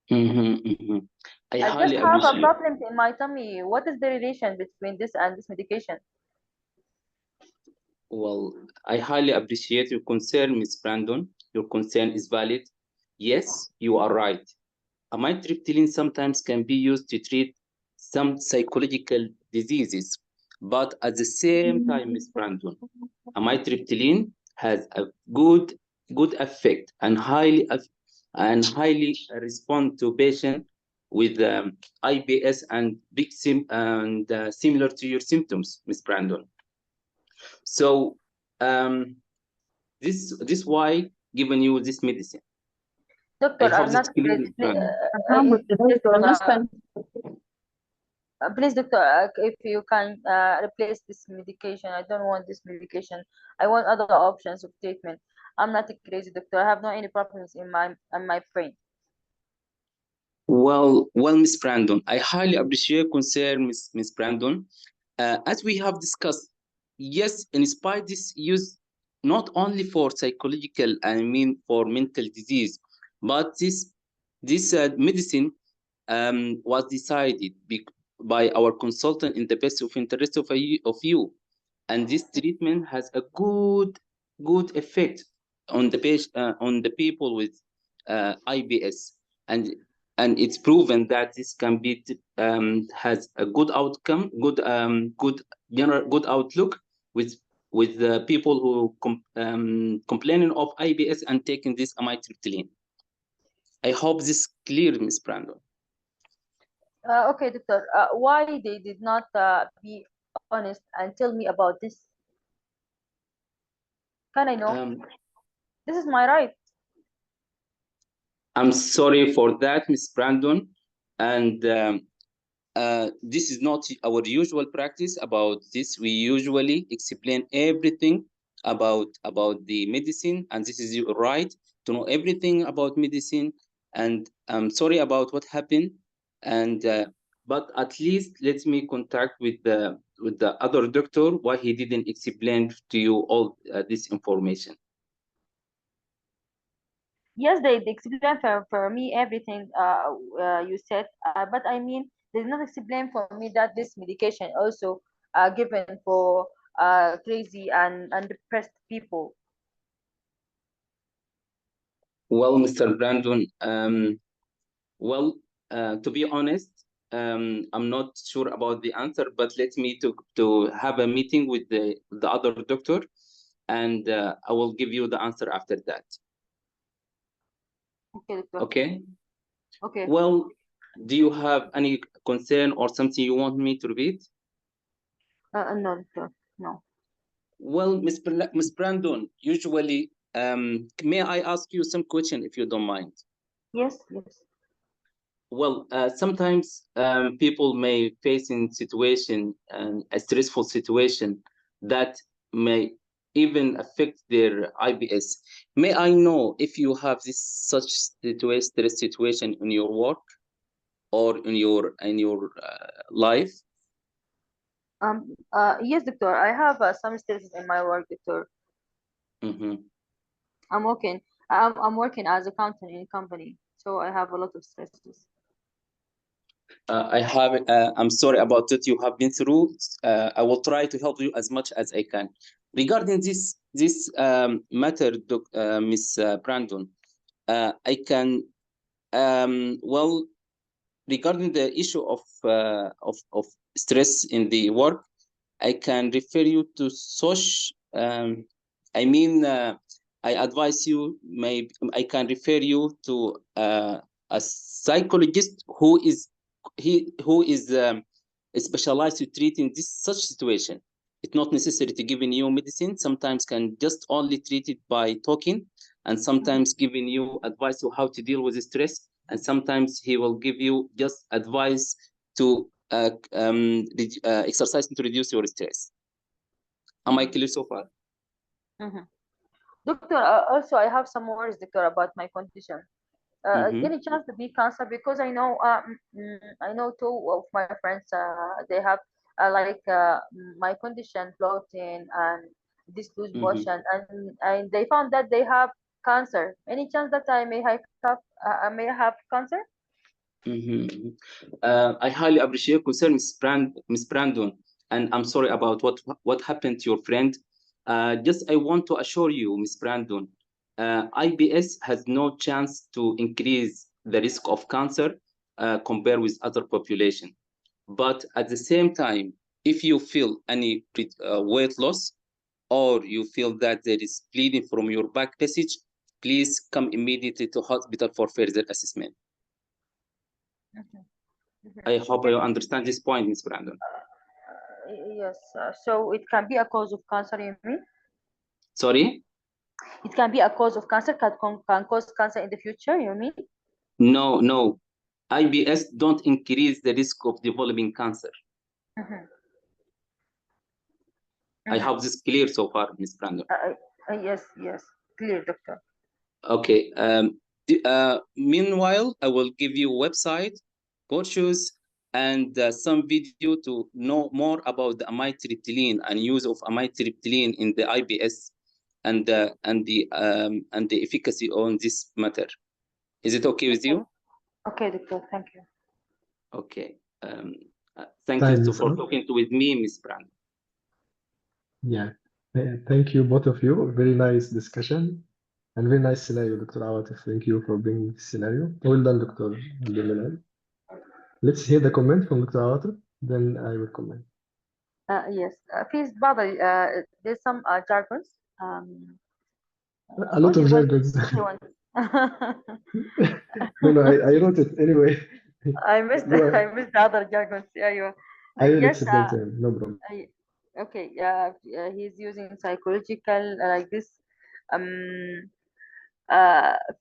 I just highly have a appreciate. problem in my tummy. What is the relation between this and this medication? Well, I highly appreciate your concern, Ms. Brandon. Your concern is valid. Yes, you are right. Amitriptyline sometimes can be used to treat some psychological diseases, but at the same time, Ms. Brandon, amitriptyline has a good effect, and highly respond to patients with IBS and similar to your symptoms, Ms. Brandon. So this why giving you this medicine. Doctor, I'm not crazy. Please, doctor, if you can replace this medication. I don't want this medication. I want other options of treatment. I'm not a crazy doctor. I have no any problems in my brain. Well, Miss Brandon, I highly appreciate concern, Miss Brandon. As we have discussed, yes, in spite this use not only for psychological, I mean for mental disease, but this medicine was decided by our consultant in the best of interest of you, and this treatment has a good effect on the patient, on the people with IBS, and it's proven that this can be has a good outcome, good outlook with the people who complaining of IBS and taking this amitriptyline. I hope this is clear, Ms. Brandon. Okay, doctor. Why they did not be honest and tell me about this? Can I know? This is my right. I'm sorry for that, Ms. Brandon, and this is not our usual practice about this. We usually explain everything about the medicine, and this is your right to know everything about medicine. And I'm sorry about what happened, and but at least let me contact with the other doctor why he didn't explain to you all this information. Yes, they explained for me everything you said, but I mean, they did not explain for me that this medication also given for crazy and depressed people. Well, Mr. Brandon, to be honest, I'm not sure about the answer, but let me to have a meeting with the other doctor, and I will give you the answer after that. Okay, doctor. Okay. Okay. Well, do you have any concern or something you want me to repeat? No, doctor. No. Well, Miss Brandon, usually, may I ask you some question if you don't mind? Yes, yes. Well, sometimes people may face in situation a stressful situation that may even affect their IBS. May I know if you have this such stress situation in your work or in your life? Yes, doctor. I have some stresses in my work, doctor. Mm-hmm. I'm working as accountant in a company, so I have a lot of stresses. I'm sorry about what you have been through. I will try to help you as much as I can. Regarding this matter, Miss Brandon, I can well, regarding the issue of stress in the work, I can refer you to I advise you, I can refer you to a psychologist who is specialized to treating this such situation. It's not necessary to giving you medicine. Sometimes can just only treat it by talking, and sometimes giving you advice on how to deal with the stress, and sometimes he will give you just advice to exercise to reduce your stress. Am I clear so far? Doctor, also I have some worries, doctor, about my condition. Any chance to be cancer? Because I know two of my friends they have my condition, bloating and this loose motion, and they found that they have cancer. Any chance that I may have cancer? I highly appreciate concern, Miss Brandon, and I'm sorry about what happened to your friend. Just I want to assure you, Miss Brandon, IBS has no chance to increase the risk of cancer compared with other population. But at the same time, if you feel any weight loss, or you feel that there is bleeding from your back passage, please come immediately to hospital for further assessment. I hope you understand this point, Ms. Brandon. Yes. So it can be a cause of cancer, you mean? Sorry? It can be a cause of cancer, can cause cancer in the future, you mean? No, no. IBS don't increase the risk of developing cancer. I hope this is clear so far, Ms. Brandon. Yes, clear, doctor. Okay. Meanwhile, I will give you a website, brochures, and some video to know more about the amitriptyline and use of amitriptyline in the IBS and the efficacy on this matter. Is it okay with you? Okay, doctor. Thank you. Okay. Thank you for talking with me, Ms. Brand. Yeah. Thank you, both of you. Very nice discussion and very nice scenario, Dr. Awatif. Thank you for bringing this scenario. Well done, Dr. Abdullah. Let's hear the comment from Dr. Awatif, then I will comment. Yes. Please, Baba, there's some jargons. A lot of jargons. No, I wrote it anyway. I missed the other jargons. Yeah, you. I will Yes. explain to him. No problem. Okay. He's using psychological like this.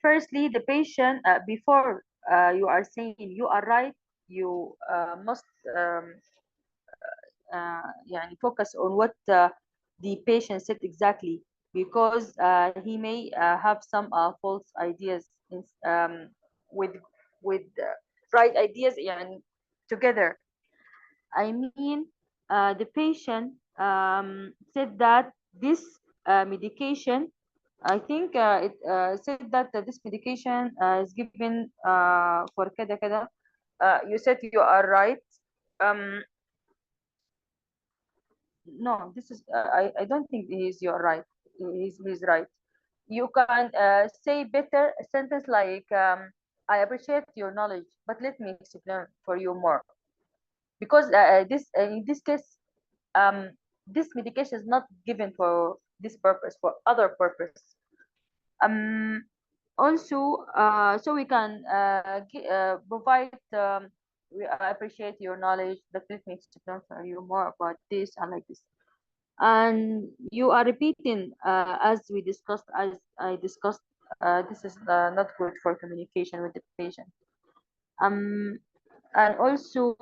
Firstly, the patient before you are saying you are right, you must focus on what the patient said exactly, because he may have some false ideas with right ideas and together. I mean, the patient said that this medication, I think it said that this medication is given for kada kada. You said you are right. No, this is I don't think you're right. He's right. You can say better a sentence like I appreciate your knowledge, but let me explain for you more. because in this case, this medication is not given for this purpose, for other purpose. Also, so we can provide. I appreciate your knowledge. That let me explain for you more about this and like this. And you are repeating as we discussed, as I discussed. This is not good for communication with the patient. And also,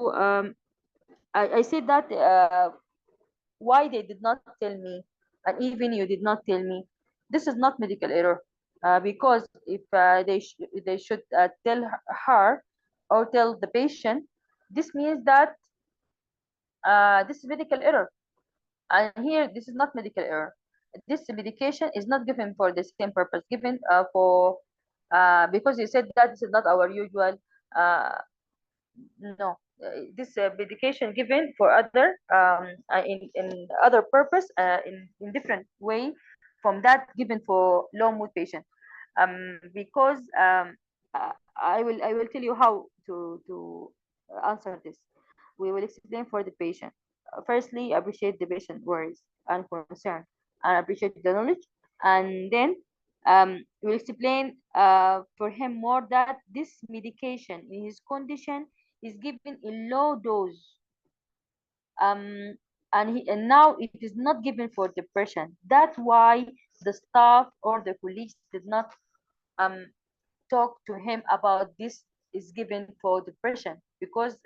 I said that why they did not tell me, and even you did not tell me, this is not medical error, because if they should tell her or tell the patient, this means that this is medical error, and here this is not medical error. This medication is not given for the same purpose, given for because you said that this is not our usual. No, this medication given for other in other purpose, in different way from that given for low mood patient. Because I will tell you how to answer this. We will explain for the patient. Firstly, appreciate the patient worries and concern, and appreciate the knowledge, and then we'll explain for him more that this medication in his condition is given in low dose, and now it is not given for depression. That's why the staff or the police did not um, talk to him about this is given for depression, because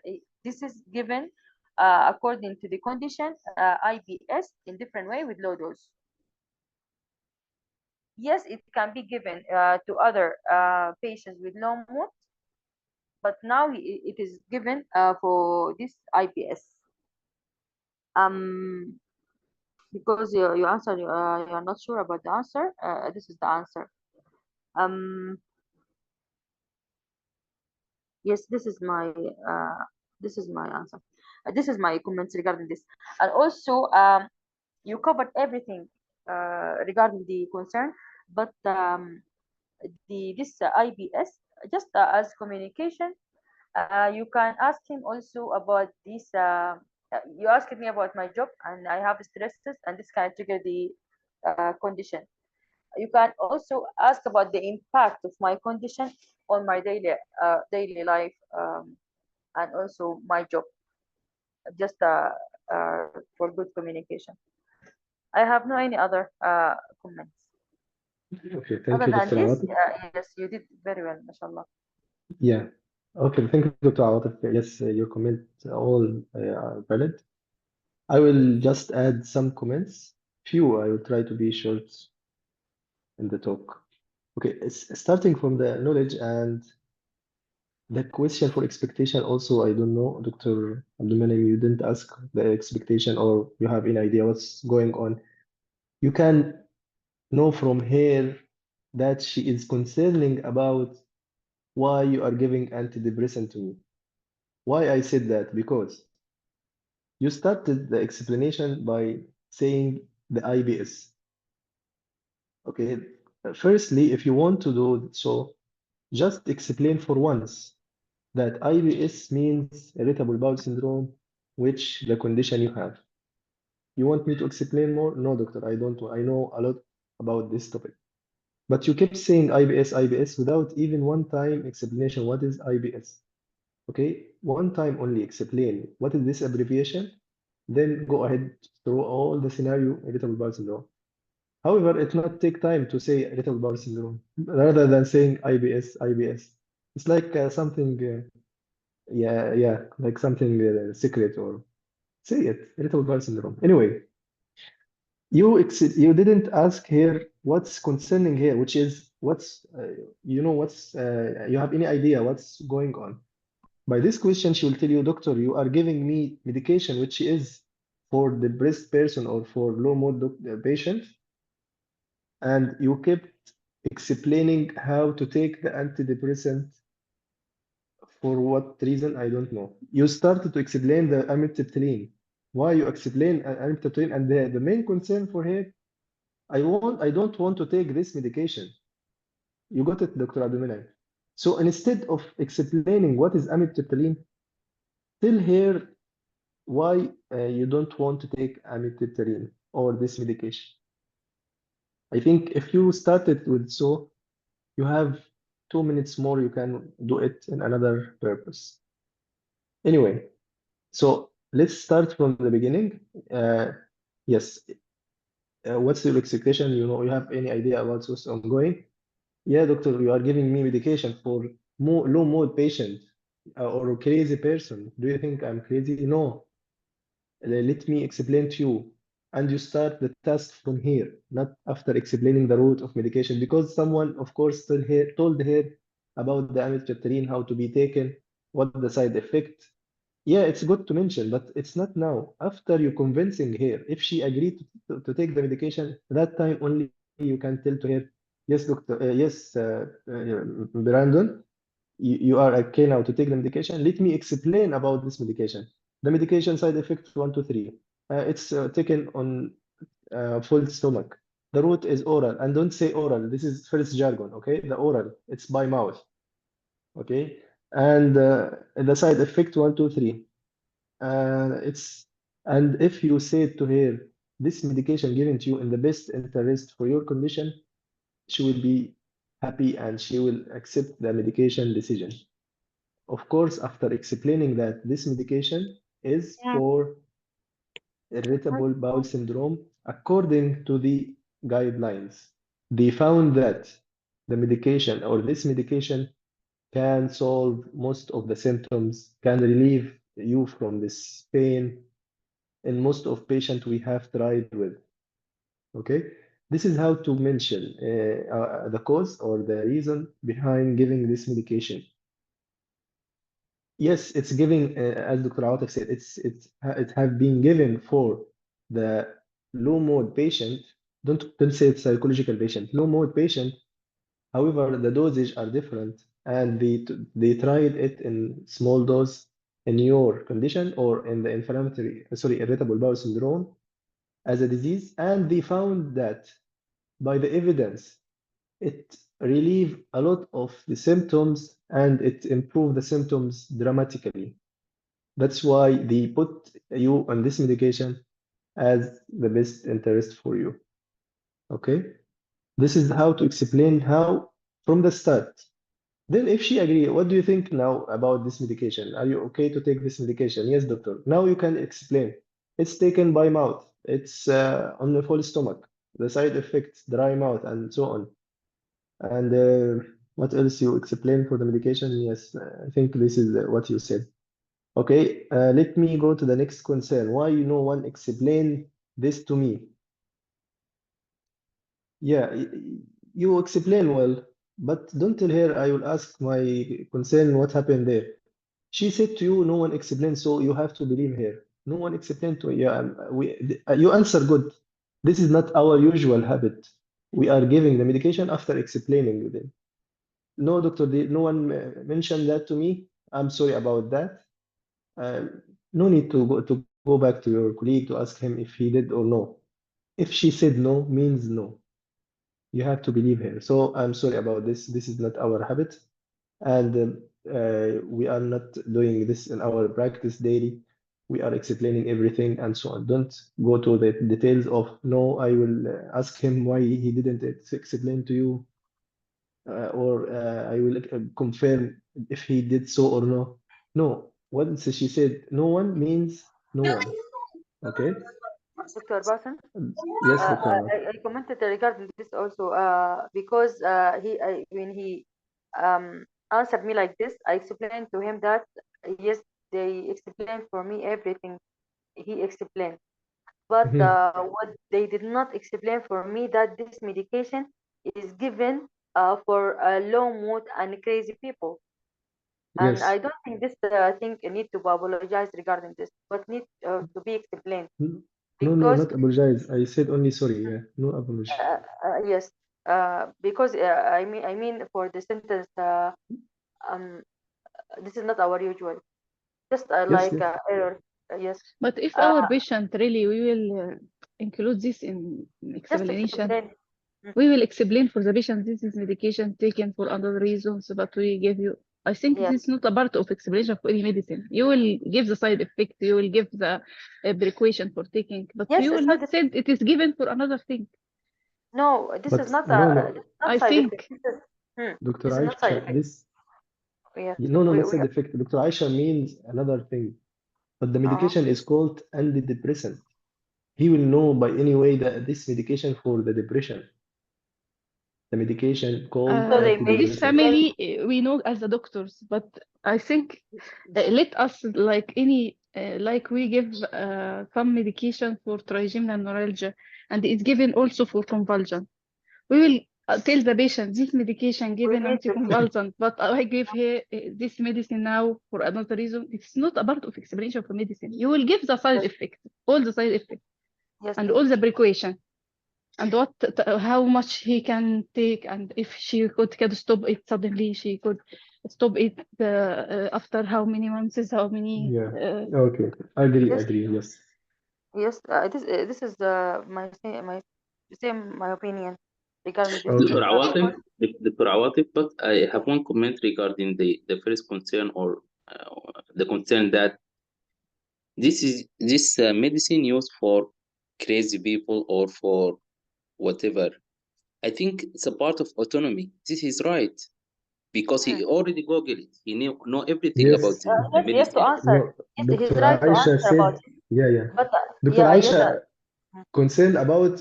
this is given according to the condition IBS in different way with low dose. Yes, it can be given to other patients with low mood, but now it is given for this IBS. Because you answer, you are not sure about the answer. This is the answer. Yes, this is my answer. This is my comments regarding this, and also you covered everything regarding the concern, but this IBS just as communication. You can ask him also about this. You asked me about my job, and I have stresses, and this can trigger the condition. You can also ask about the impact of my condition on my daily life, and also my job, just for good communication. I have no any other comments. Okay, thank Other you, than Dr. this, Awatif. yes, you did very well, mashallah. Yeah. Okay, thank you, Dr. Awatif. Yes, your comments all are valid. I will just add some comments. Few, I will try to be short in the talk. Okay, starting from the knowledge and the question for expectation also, I don't know, Dr. Abdulmanem, you didn't ask the expectation or you have any idea what's going on. You can know from here that she is concerning about why you are giving antidepressant to me. Why I said that? Because you started the explanation by saying the IBS. Okay, firstly, if you want to do so, just explain for once that IBS means irritable bowel syndrome, which the condition you have. You want me to explain more? No, doctor, I don't. I know a lot about this topic. But you kept saying IBS, IBS without even one time explanation. What is IBS? Okay, one time only explain what is this abbreviation, then go ahead through all the scenario irritable bowel syndrome. However, it not take time to say irritable bowel syndrome rather than saying IBS, IBS. It's like something, yeah, like something secret or say it, irritable bowel syndrome. Anyway, you didn't ask here what's concerning here, which is what's what's you have any idea what's going on. By this question, she will tell you, doctor, you are giving me medication which is for depressed person or for low mood patient, and you kept explaining how to take the antidepressant. For what reason, I don't know. You started to explain the amitriptyline. Why you explain amitriptyline, and the main concern for here, I don't want to take this medication. You got it, Dr. Abdulmanan. So instead of explaining what is amitriptyline, tell her why you don't want to take amitriptyline or this medication. I think if you started with so, you have 2 minutes more, you can do it in another purpose. Anyway, so let's start from the beginning. Yes, what's your expectation? You have any idea about what's ongoing? Yeah, doctor, you are giving me medication for low mood patient or a crazy person. Do you think I'm crazy? No. Let me explain to you. And you start the task from here, not after explaining the route of medication, because someone, of course, told her about the amitriptyline, how to be taken, what the side effect. Yeah, it's good to mention, but it's not now. After you convincing her, if she agreed to take the medication, that time only you can tell to her, yes, doctor, yes, Brandon, you are okay now to take the medication. Let me explain about this medication. The medication side effect 1, 2, 3. It's taken on full stomach. The route is oral, and don't say oral. This is first jargon, okay? The oral, it's by mouth, okay? And the side effect 1, 2, 3. It's and if you say to her, this medication given to you in the best interest for your condition, she will be happy and she will accept the medication decision. Of course, after explaining that this medication is for irritable bowel syndrome, according to the guidelines, they found that the medication or this medication can solve most of the symptoms, can relieve you from this pain in most of patients we have tried with. Okay, this is how to mention the cause or the reason behind giving this medication. Yes, it's giving, as Dr. Awatif said, it have been given for the low mode patient. Don't say it's psychological patient. Low mode patient. However, the dosage are different, and they tried it in small dose in your condition or in the irritable bowel syndrome as a disease, and they found that by the evidence, it relieve a lot of the symptoms and it improve the symptoms dramatically. That's why they put you on this medication as the best interest for you. Okay, this is how to explain how from the start. Then if she agree, what do you think now about this medication? Are you okay to take this medication? Yes, doctor. Now you can explain. It's taken by mouth. It's on the full stomach. The side effects, dry mouth, and so on. And what else you explain for the medication? Yes, I think this is what you said. Okay, let me go to the next concern. Why no one explain this to me? Yeah, you explain well, but don't tell her I will ask my concern what happened there. She said to you, no one explained, so you have to believe her. No one explained to you. Yeah, you answer good. This is not our usual habit. We are giving the medication after explaining them. No, doctor, no one mentioned that to me. I'm sorry about that. No need to go back to your colleague to ask him if he did or no. If she said no, means no. You have to believe her. So I'm sorry about this. This is not our habit, and we are not doing this in our practice daily. We are explaining everything and so on. Don't go to the details of no. I will ask him why he didn't explain to you, or I will confirm if he did so or no. No. Once she said no one means no one. Okay. Dr. Bassem, Yes, Dr. Awad. I commented regarding this also because when he answered me like this, I explained to him that yes, they explained for me everything he explained, but Mhm. what they did not explain for me that this medication is given for low mood and crazy people. And Yes. I don't think this thing need to apologize regarding this, but need to be explained No, no, because not apologize. I said only sorry. Yeah, no apology. yes, because I mean for the sentence, um, this is not our usual, just Yes, like yes. error. Yes, But if uh, our patient really, we will include this in just explanation. explain. We will explain for the patient this is medication taken for other reasons, but we give you I think Yes. this is not a part of explanation for any medicine. You will give the side effect, you will give the precaution for taking, but Yes, you will it's not not. say it is given for another thing. No, this is But not no, it's not I side effect. think Dr. This is not side Aisha, effect. this Yes. no, We not side effect. Dr. Aisha means another thing. But the medication is called antidepressant. He will know by any way that this medication for the depression. The medication called So they make this antidepressant. family we know as the doctors, but I think let us like any like we give some medication for trigeminal neuralgia, and it's given also for convulsion. We will tell the patient this medication given need to anticonvulsant, but I give her this medicine now for another reason. It's not a part of explanation for medicine. You will give the side Yes. effect, all the side effects, yes, and all the precaution, and what how much he can take, and if she could stop it suddenly, she could stop it after how many months, how many Yeah. Okay. Agree. yes, Yes. yes. This is my opinion regarding this. Okay. Dr. Awatif, Dr. Awatif, but I have one comment regarding the first concern, or the concern that this medicine used for crazy people or for whatever. I think it's a part of autonomy. This is right, because he already Googled it. He know everything about Yes. the Yes, he has to medicine. answer. No, Yes, he's Dr. right to Aisha answer about said, it. yeah. But Dr. yeah, Aisha concerned about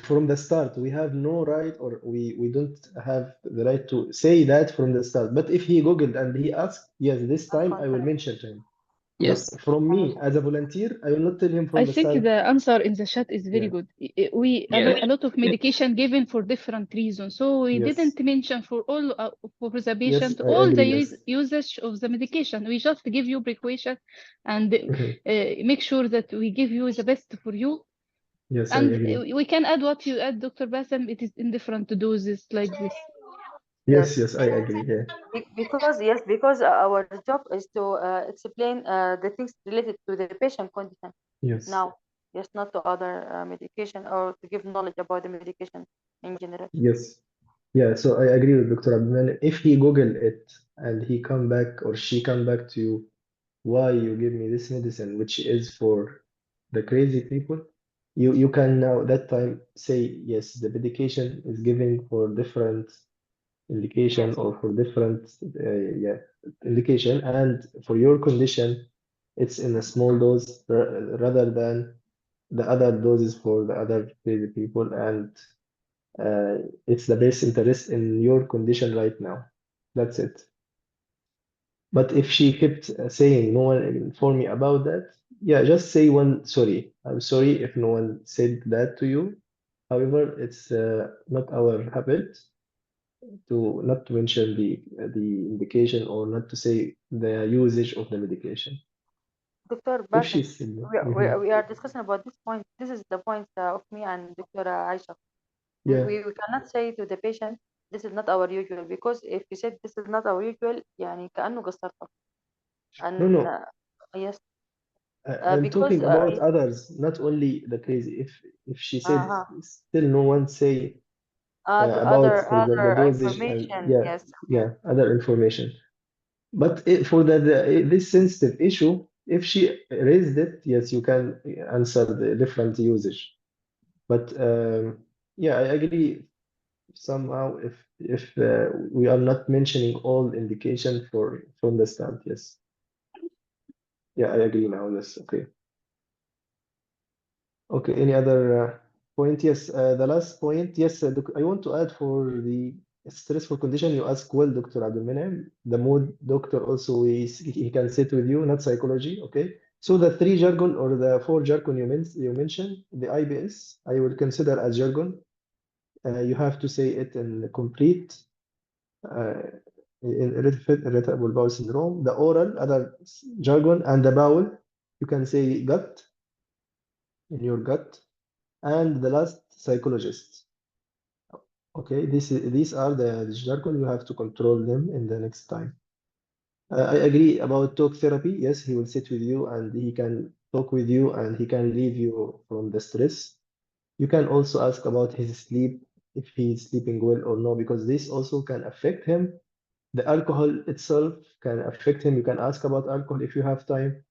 from the start. We have no right, or we don't have the right to say that from the start. But if he Googled and he asked, yes, this time I will mention to him. Yes. But from me as a volunteer, I will not tell him from I the think start. the answer in the chat is very Yeah. good. We Yes. a lot of medication given for different reasons, so we Yes. didn't mention for all for the Yes, patient I all the agree. Yes. usage of the medication. We just give you precaution and Mhm. make sure that we give you the best for you. Yes, I And agree. we can add what you add, Dr. Bassam. It is in different doses like this. Yes, I agree. Yeah. Because our job is to explain the things related to the patient condition Yes. now. Yes, not to other medication or to give knowledge about the medication in general. Yes. Yeah, so I agree with Dr. Abdulman. If he Google it and he come back or she come back to you, why you give me this medicine, which is for the crazy people, you can now that time say, yes, the medication is given for different indication Yes, or for different indication, and for your condition, it's in a small dose rather than the other doses for the other crazy people, and it's the best interest in your condition right now. That's it. But if she kept saying no one informed me about that, yeah, just say one sorry. I'm sorry if no one said that to you. However, it's not our habit to not to mention the indication or not to say the usage of the medication. Dr. If she Bassem, said that. we are discussing about this point. This is the point of me and Dr. Aisha. Yeah. We cannot say to the patient this is not our usual, because if you said this is not our usual يعني كأنه قصرت. And No. yes, I'm because talking about others, not only the crazy. If she said uh-huh. still no one say about, Other for example, the dosage and information, yes. other information. But for this sensitive issue, if she raised it, yes, you can answer the different usage. But yeah, I agree somehow if we are not mentioning all indication for from the start, yes. Yeah, I agree now. Yes, okay. Okay, any other point? Yes, the last point. Yes, I want to add for the stressful condition. You ask well, Dr. Abdulmenem. The mood doctor also he can sit with you, not psychology. Okay. So the three jargon or the four jargon you mentioned, the IBS, I will consider as jargon. You have to say it in complete uh, in irritable bowel syndrome. The oral, other jargon, and the bowel, you can say gut in your gut, and the last psychologist. Okay, these are the jargon. You have to control them in the next time. I agree about talk therapy. Yes, he will sit with you and he can talk with you and he can relieve you from the stress. You can also ask about his sleep, if he is sleeping well or no, because this also can affect him The alcohol itself can affect him. You can ask about alcohol if you have time.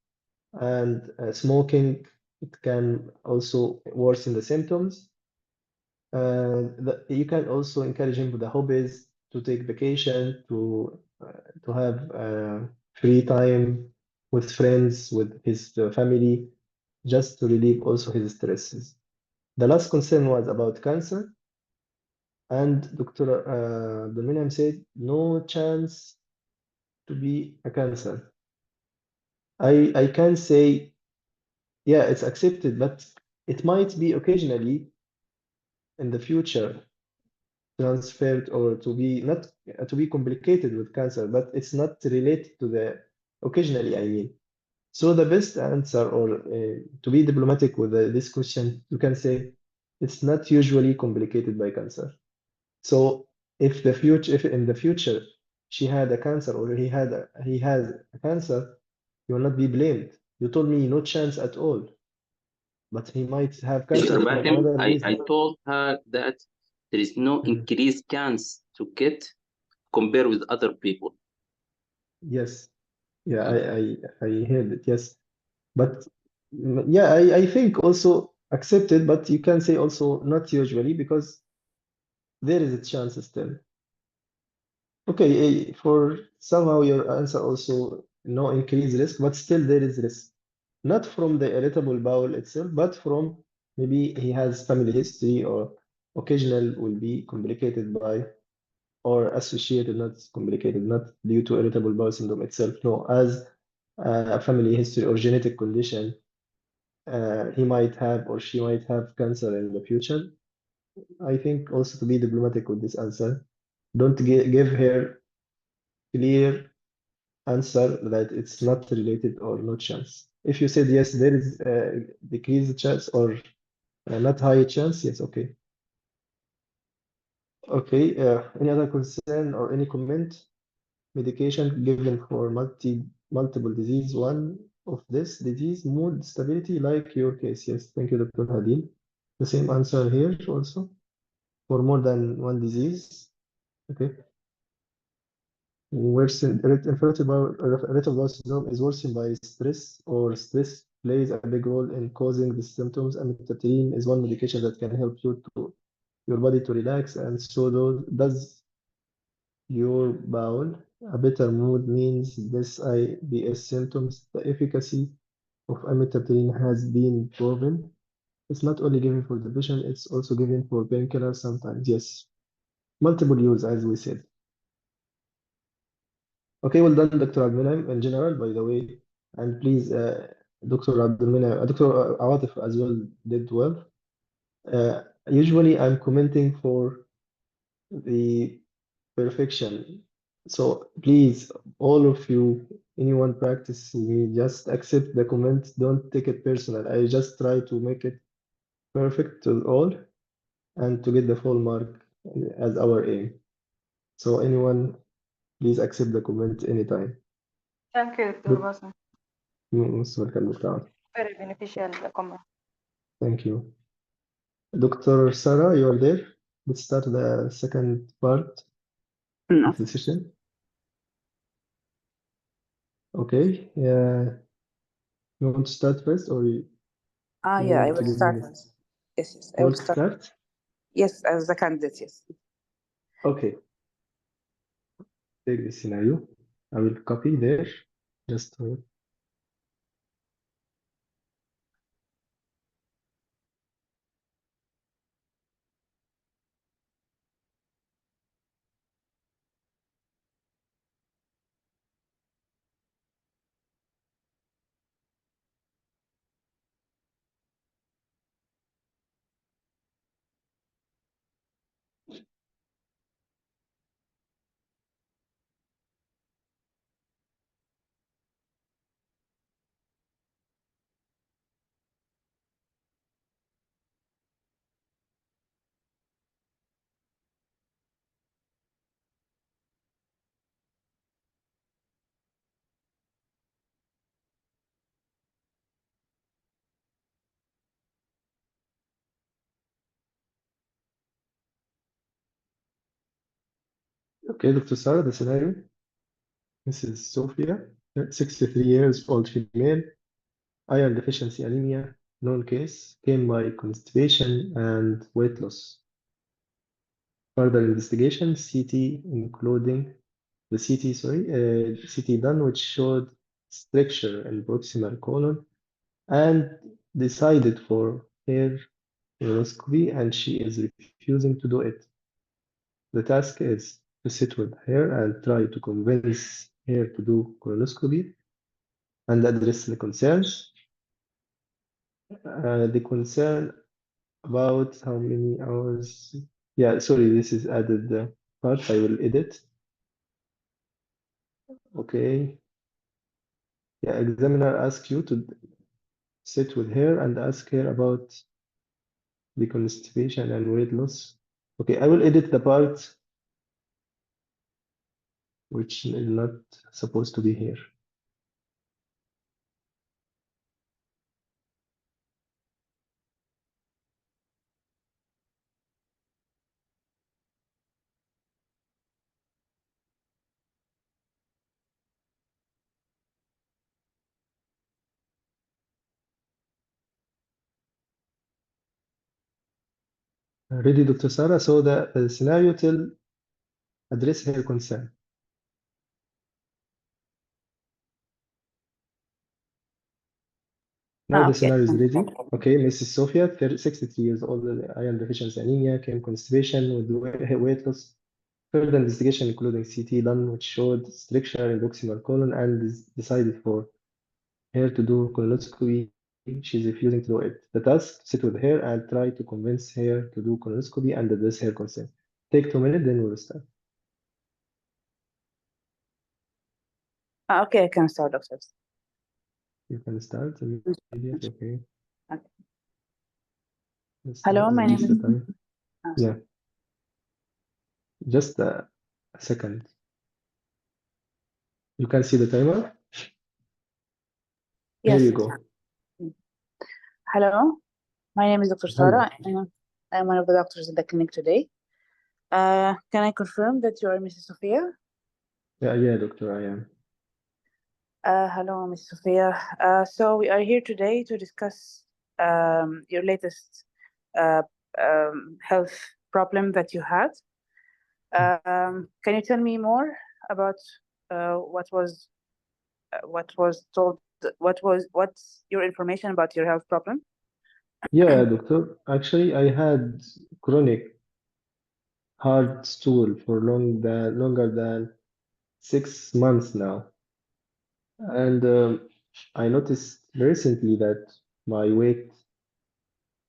And smoking, it can also worsen the symptoms. You can also encourage him with the hobbies, to take vacation, to have free time with friends, with his family, just to relieve also his stresses. The last concern was about cancer, and Dr. Abdulminam said no chance to be a cancer. I can say, yeah, it's accepted, but it might be occasionally in the future transferred, or to be not to be complicated with cancer, but it's not related to the occasionally, I mean. So the best answer, or to be diplomatic with this question, you can say it's not usually complicated by cancer. So if in the future she had a cancer, or he has a cancer, you will not be blamed. You told me no chance at all, but he might have cancer Dr. from Bahim, another I reason. told her that there is no Mhm. increased chance to get compared with other people. Yes, yeah, I heard it. Yes, but yeah, I think also accepted, but you can say also not usually, because there is a chance still. Okay, for somehow your answer also no increased risk, but still there is risk. Not from the irritable bowel itself, but from maybe he has family history, or occasional will be complicated by, or associated, not complicated, not due to irritable bowel syndrome itself. No, as a family history or genetic condition, he might have or she might have cancer in the future. I think also to be diplomatic with this answer, don't give her clear answer that it's not related or no chance. If you said yes, there is a decreased chance, or not high chance, yes, okay. Okay, any other concern or any comment? Medication given for multiple disease, one of this disease, mood stability, like your case. Yes, thank you, Dr. Hadid. The same answer here also, for more than one disease. Okay. Worsen, irritable bowel syndrome is worsened by stress, or stress plays a big role in causing the symptoms. Amitriptyline is one medication that can help your body to relax, and so does your bowel. A better mood means less IBS symptoms. The efficacy of amitriptyline has been proven. It's not only given for depression, it's also given for painkillers sometimes. Yes, multiple use, as we said. Okay, well done, Dr. Abdulminam, in general, by the way. And please, Dr. Abdulminam, Dr. Awatif as well did well. Usually I'm commenting for the perfection. So please, all of you, anyone practicing, just accept the comment. Don't take it personal. I just try to make it perfect to all, and to get the full mark as our aim. So anyone, please accept the comment anytime. Thank you, Dr. Good. Bassem. Most welcome, Dr. Awatif. Very beneficial comment. Thank you. Dr. Sarah, you are there? Let's start the second part No. of the session. Okay. You want to start first, or you Yeah, I want to will give start me? first. Yes, I You will want to start. start? Yes, as the candidate, yes. Okay. Take the scenario. I will copy there. Just Okay, Dr. Sarah, the scenario. Mrs. Sophia, 63 years old female, iron deficiency anemia, known case, came by constipation and weight loss. Further investigation, CT, including the CT done, which showed stricture in proximal colon, and decided for hair colonoscopy, and she is refusing to do it. The task is to sit with her and try to convince her to do colonoscopy and address the concerns. The concern about how many hours. Yeah, sorry, this is added part. I will edit. Okay. Yeah, examiner asks you to sit with her and ask her about the constipation and weight loss. Okay, I will edit the part which is not supposed to be here. Ready, Dr. Sarah? So the scenario till address her concern. Now the Okay. scenario is ready. Okay, Mrs. Sophia, 63 years old, iron deficiency anemia, came constipation with weight loss. Further investigation, including CT done, which showed stricture in proximal colon, and decided for her to do colonoscopy. She's refusing to do it. The task, sit with her and try to convince her to do colonoscopy and address her concern. Take 2 minutes, then we'll start. Okay, I can start, doctors. You can start immediately. Okay. Okay. Let's Hello, my name reduce the is. time. Yeah. Just a second. You can see the timer? Yes. Here you go. Hello, my name is Dr. Hello. Sarah. I'm one of the doctors at the clinic today. Can I confirm that you are Mrs. Sophia? Yeah, doctor, I am. Hello, Mrs. Sophia. So we are here today to discuss your latest health problem that you had. Can you tell me more about what's your information about your health problem? Yeah, doctor. Actually, I had chronic hard stool for longer than 6 months now. And I noticed recently that my weight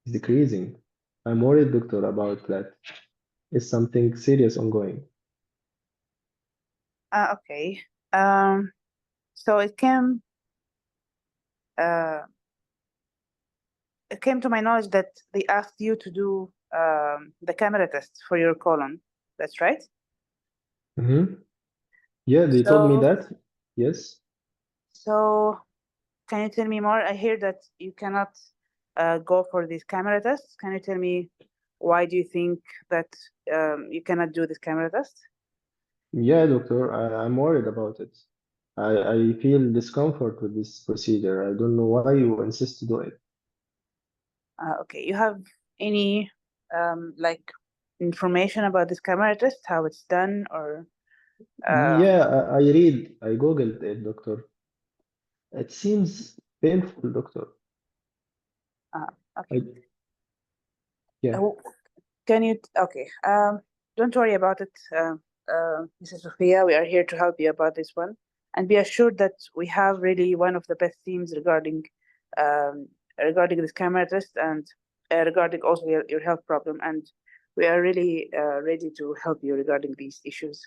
is decreasing. I'm worried, doctor, about that. Is something serious ongoing? Okay. So it came to my knowledge that they asked you to do the camera test for your colon. That's right? Mm-hmm. Yeah, they told me that. Yes. So can you tell me more? I hear that you cannot go for these camera tests. Can you tell me why do you think that you cannot do this camera test? Yeah, doctor, I'm worried about it. I feel discomfort with this procedure. I don't know why you insist to do it. Okay, you have any like information about this camera test, how it's done, or? Yeah, I googled it, doctor. It seems painful, doctor. Okay. Yeah. Can you? Okay. Don't worry about it, Mrs. Sophia. We are here to help you about this one, and be assured that we have really one of the best teams regarding this camera test and regarding also your health problem, and we are really ready to help you regarding these issues.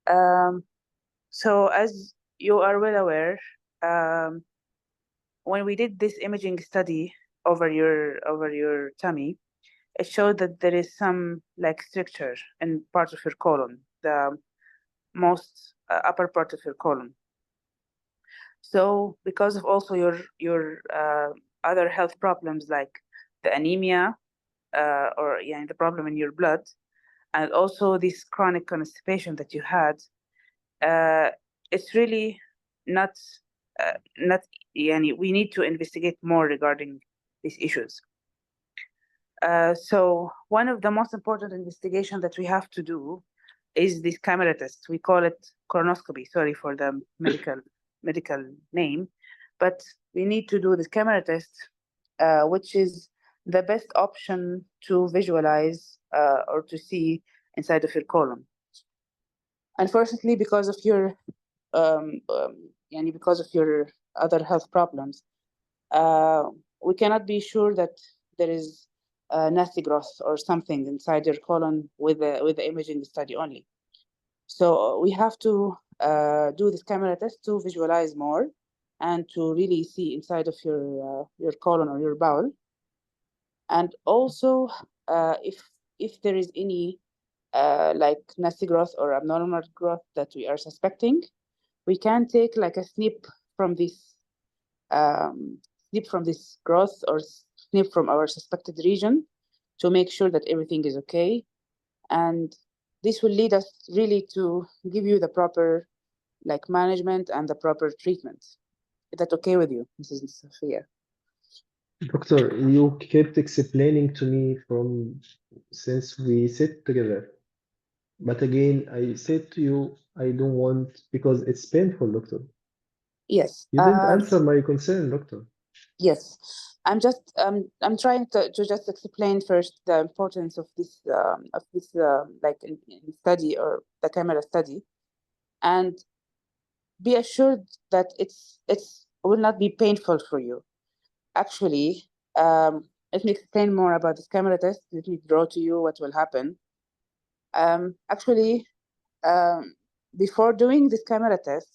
So as you are well aware, when we did this imaging study over your tummy, it showed that there is some like stricture in part of your colon, the most upper part of your colon. So because of also your other health problems like the anemia or the problem in your blood, and also this chronic constipation that you had, it's really not, we need to investigate more regarding these issues. So one of the most important investigation that we have to do is this camera test. We call it colonoscopy. Sorry for the medical name, but we need to do this camera test, which is the best option to visualize or to see inside of your colon. Unfortunately, because of your because of your other health problems, we cannot be sure that there is nasty growth or something inside your colon with the imaging study only. So we have to do this camera test to visualize more and to really see inside of your colon or your bowel. And also, if there is any like nasty growth or abnormal growth that we are suspecting, we can take like a snip from this growth or snip from our suspected region to make sure that everything is okay. And this will lead us really to give you the proper like management and the proper treatment. Is that okay with you, Mrs. Sophia? Doctor, you kept explaining to me since we sit together. But again, I said to you, I don't want, because it's painful, doctor. Yes. You didn't answer my concern, doctor. Yes. I'm trying to just explain first the importance of this like in study or the camera study, and be assured that it will not be painful for you. Actually, let me explain more about this camera test. Let me draw to you what will happen. Actually, before doing this camera test,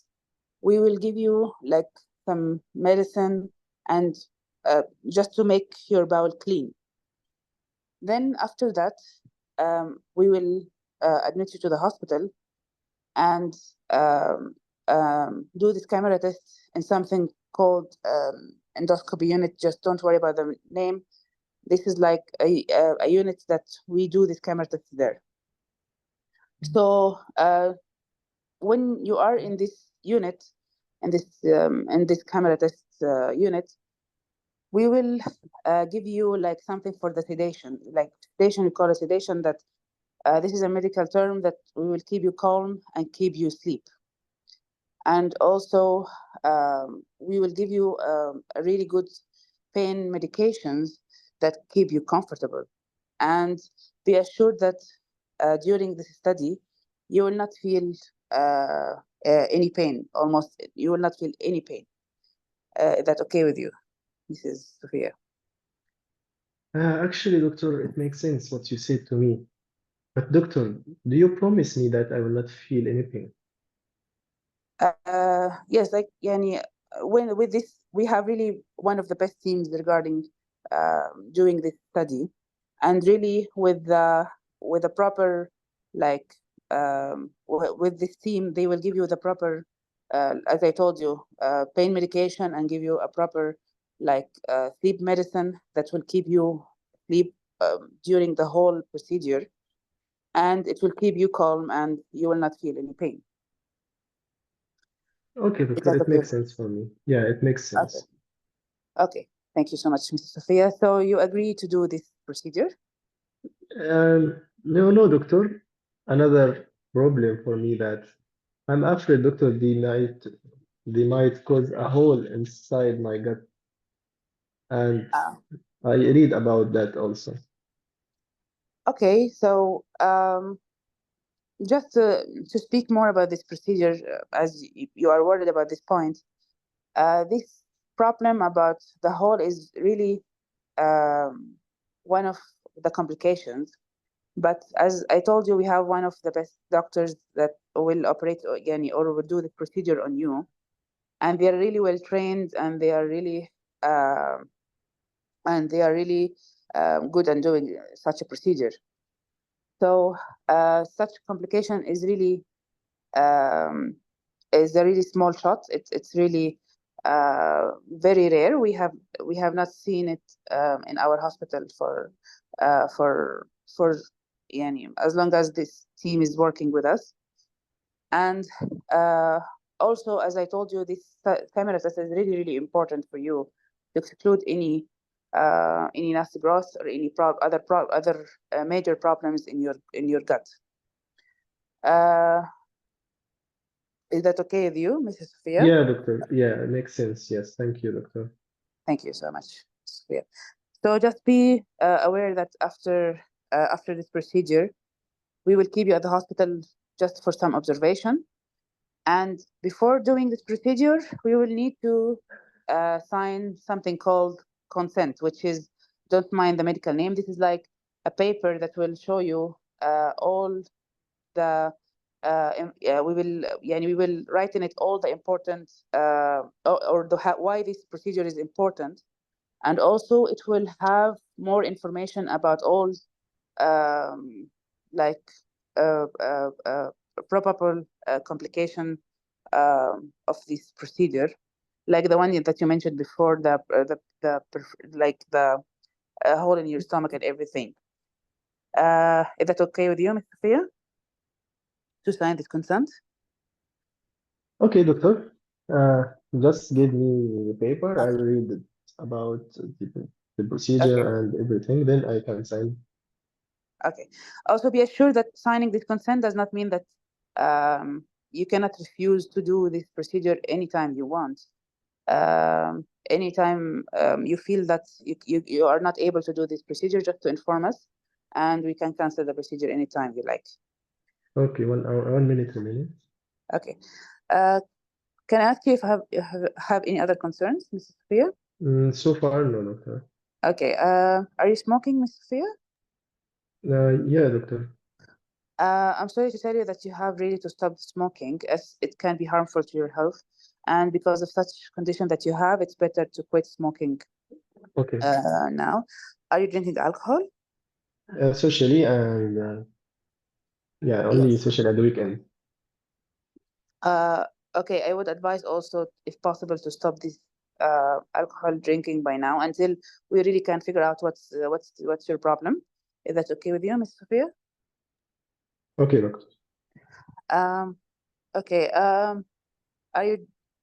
we will give you like some medicine and just to make your bowel clean. Then after that, we will admit you to the hospital and do this camera test in something called endoscopy unit. Just don't worry about the name. This is like a unit that we do this camera test there. So when you are in this unit, in this camera test unit, we will give you like something for the sedation. Like sedation, we call it sedation. That this is a medical term that we will keep you calm and keep you sleep. And also, we will give you a really good pain medications that keep you comfortable. And be assured that during this study, you will not feel any pain. Almost, you will not feel any pain. Is that okay with you, Mrs. Sophia? Actually, doctor, it makes sense what you said to me. But doctor, do you promise me that I will not feel anything? Yes, like Yani, when with this, we have really one of the best teams regarding doing this study, and really with a proper like with this team, they will give you the proper, as I told you, pain medication and give you a proper like sleep medicine that will keep you sleep during the whole procedure, and it will keep you calm and you will not feel any pain. Okay, doctor, it makes sense for me. Yeah, it makes sense. Okay. Thank you so much, Mrs. Sophia. So you agree to do this procedure? No, doctor. Another problem for me that I'm afraid, doctor, they might cause a hole inside my gut, and I read about that also. Okay, so just to speak more about this procedure, as you are worried about this point, this problem about the hole is really one of the complications. But as I told you, we have one of the best doctors that will operate again or will do the procedure on you, and they are really well trained, and they are really good at doing such a procedure. So such complication is really a really small shot. It's really very rare. We have not seen it in our hospital for as long as this team is working with us. And also, as I told you, this camera test is really, really important for you to exclude any nasty growth or any other major problems in your gut. Is that okay with you, Mrs. Sophia? Yeah, doctor. Yeah, it makes sense. Yes, thank you, doctor. Thank you so much, Sophia. So just be aware that after this procedure, we will keep you at the hospital just for some observation. And before doing this procedure, we will need to sign something called consent, which is, don't mind the medical name, this is like a paper that will show you all the we will write in it all the important why this procedure is important, and also it will have more information about all probable complication of this procedure, like the one that you mentioned before, the hole in your stomach and everything. Is that okay with you, Ms. Sophia, to sign this consent? Okay, doctor. Just give me the paper. I will read it about the procedure and everything. Then I can sign. Okay. Also, be assured that signing this consent does not mean that you cannot refuse to do this procedure anytime you want. Anytime you feel that you are not able to do this procedure, just to inform us, and we can cancel the procedure anytime you like. Okay, 1 hour, 1 minute remaining. Okay. Can I ask you if you have any other concerns, Mrs. Sophia? So far, no, doctor. Okay. Are you smoking, Mrs. Sophia? Yeah, doctor. I'm sorry to tell you that you have really to stop smoking, as it can be harmful to your health. And because of such condition that you have, it's better to quit smoking. Okay. Now. Are you drinking alcohol? Socially and yeah, only Yes. social at the weekend. Okay, I would advise also, if possible, to stop this alcohol drinking by now until we really can figure out what's your problem. Is that okay with you, Ms. Sophia? Okay, doctor. Okay.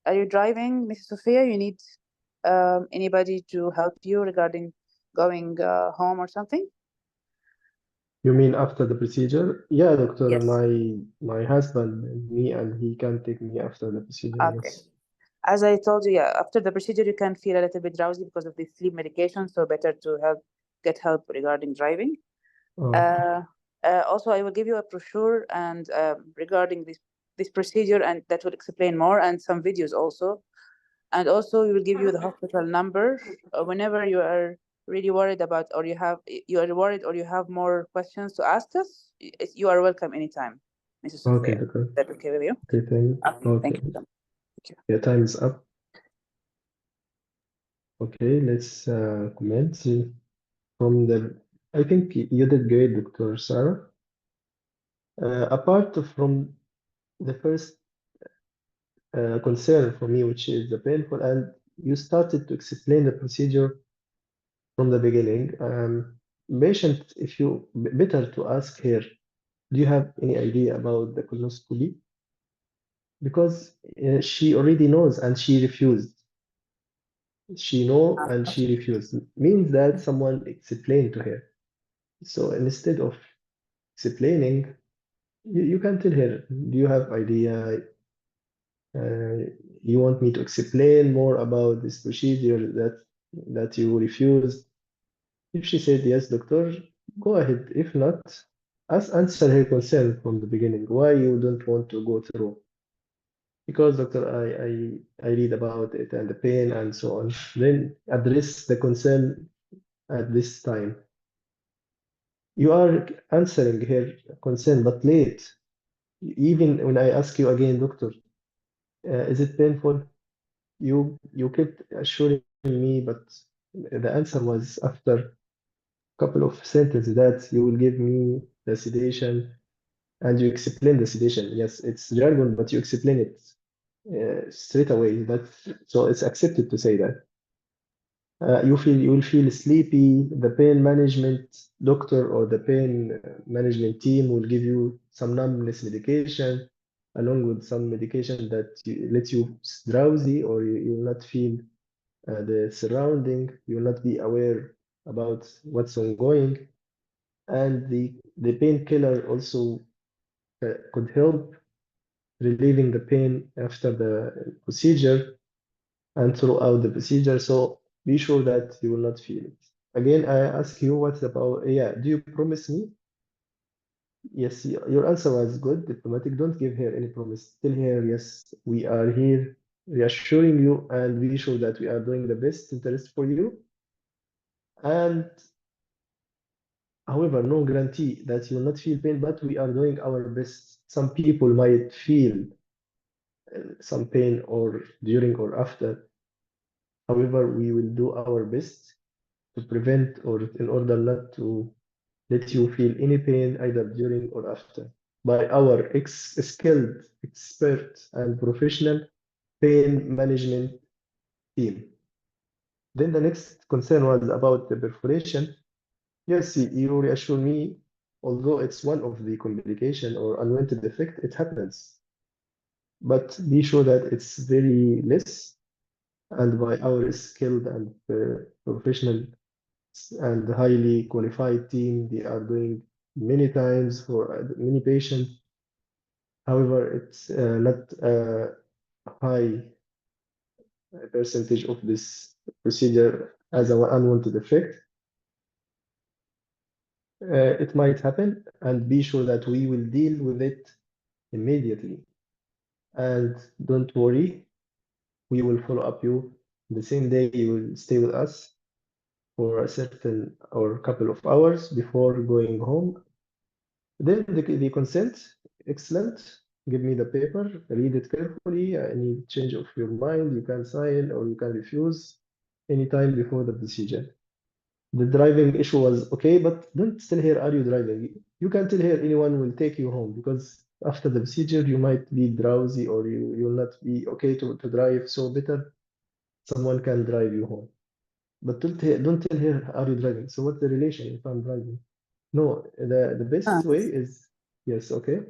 Are you driving, Ms. Sophia? You need anybody to help you regarding going home or something? You mean after the procedure? Yeah, doctor. Yes. My husband and me, and he can take me after the procedure. Okay. Yes. As I told you, yeah, after the procedure, you can feel a little bit drowsy because of the sleep medication, so better to get help regarding driving. Oh. Also, I will give you a brochure and regarding this procedure, and that will explain more, and some videos also. And also, we will give you the hospital number whenever you are really worried about, or you are worried, or you have more questions to ask us. You are welcome anytime, Mrs. Okay, Sophia. doctor. Is that okay with you? Okay, Thank you. Thank you. Yeah, time is up. Okay, let's comment from the. I think you did great, Dr. Sarah. Apart from the first concern for me, which is the painful, and you started to explain the procedure from the beginning. Patient, if you better to ask her, do you have any idea about the colonoscopy? Because she already knows and she refused. She know and she refused. Means that someone explained to her. So instead of explaining, you can tell her, do you have idea? You want me to explain more about this procedure that you refused? If she said yes, doctor, go ahead. If not, answer her concern from the beginning. Why you don't want to go through? Because doctor, I read about it and the pain and so on. Then address the concern at this time. You are answering her concern, but late. Even when I ask you again, doctor, is it painful? You kept assuring me, but the answer was after a couple of sentences that you will give me the sedation, and you explain the sedation. Yes, it's jargon, but you explain it straight away. So it's accepted to say that. you will feel sleepy. The pain management doctor or the pain management team will give you some numbness medication along with some medication that lets you drowsy, or you will not feel the surrounding. You will not be aware about what's ongoing. And the painkiller also could help relieving the pain after the procedure and throughout the procedure. So be sure that you will not feel it. Again, I ask you, what about, yeah, do you promise me? Yes, your answer was good, diplomatic. Don't give her any promise. Tell her, yes, we are here reassuring you, and be sure that we are doing the best interest for you. And however, no guarantee that you will not feel pain, but we are doing our best. Some people might feel some pain or during or after. However, we will do our best to prevent, or in order not to let you feel any pain either during or after, by our skilled, expert, and professional pain management team. Then the next concern was about the perforation. Yes, you reassure me, although it's one of the complication or unwanted effect, it happens. But be sure that it's very less, and by our skilled and professional and highly qualified team, they are doing many times for many patients. However, it's not a high percentage of this procedure as an unwanted effect. It might happen, and be sure that we will deal with it immediately. And don't worry, we will follow up you the same day. You will stay with us for a certain or couple of hours before going home. Then the consent, excellent. Give me the paper, read it carefully. Any change of your mind, you can sign or you can refuse anytime before the procedure. The driving issue was okay, but don't tell her, are you driving? You can tell her anyone will take you home, because after the procedure, you might be drowsy, or you will not be okay to drive. So better someone can drive you home. But don't tell her, are you driving? So what's the relation if I'm driving? No, the best way is, yes, okay.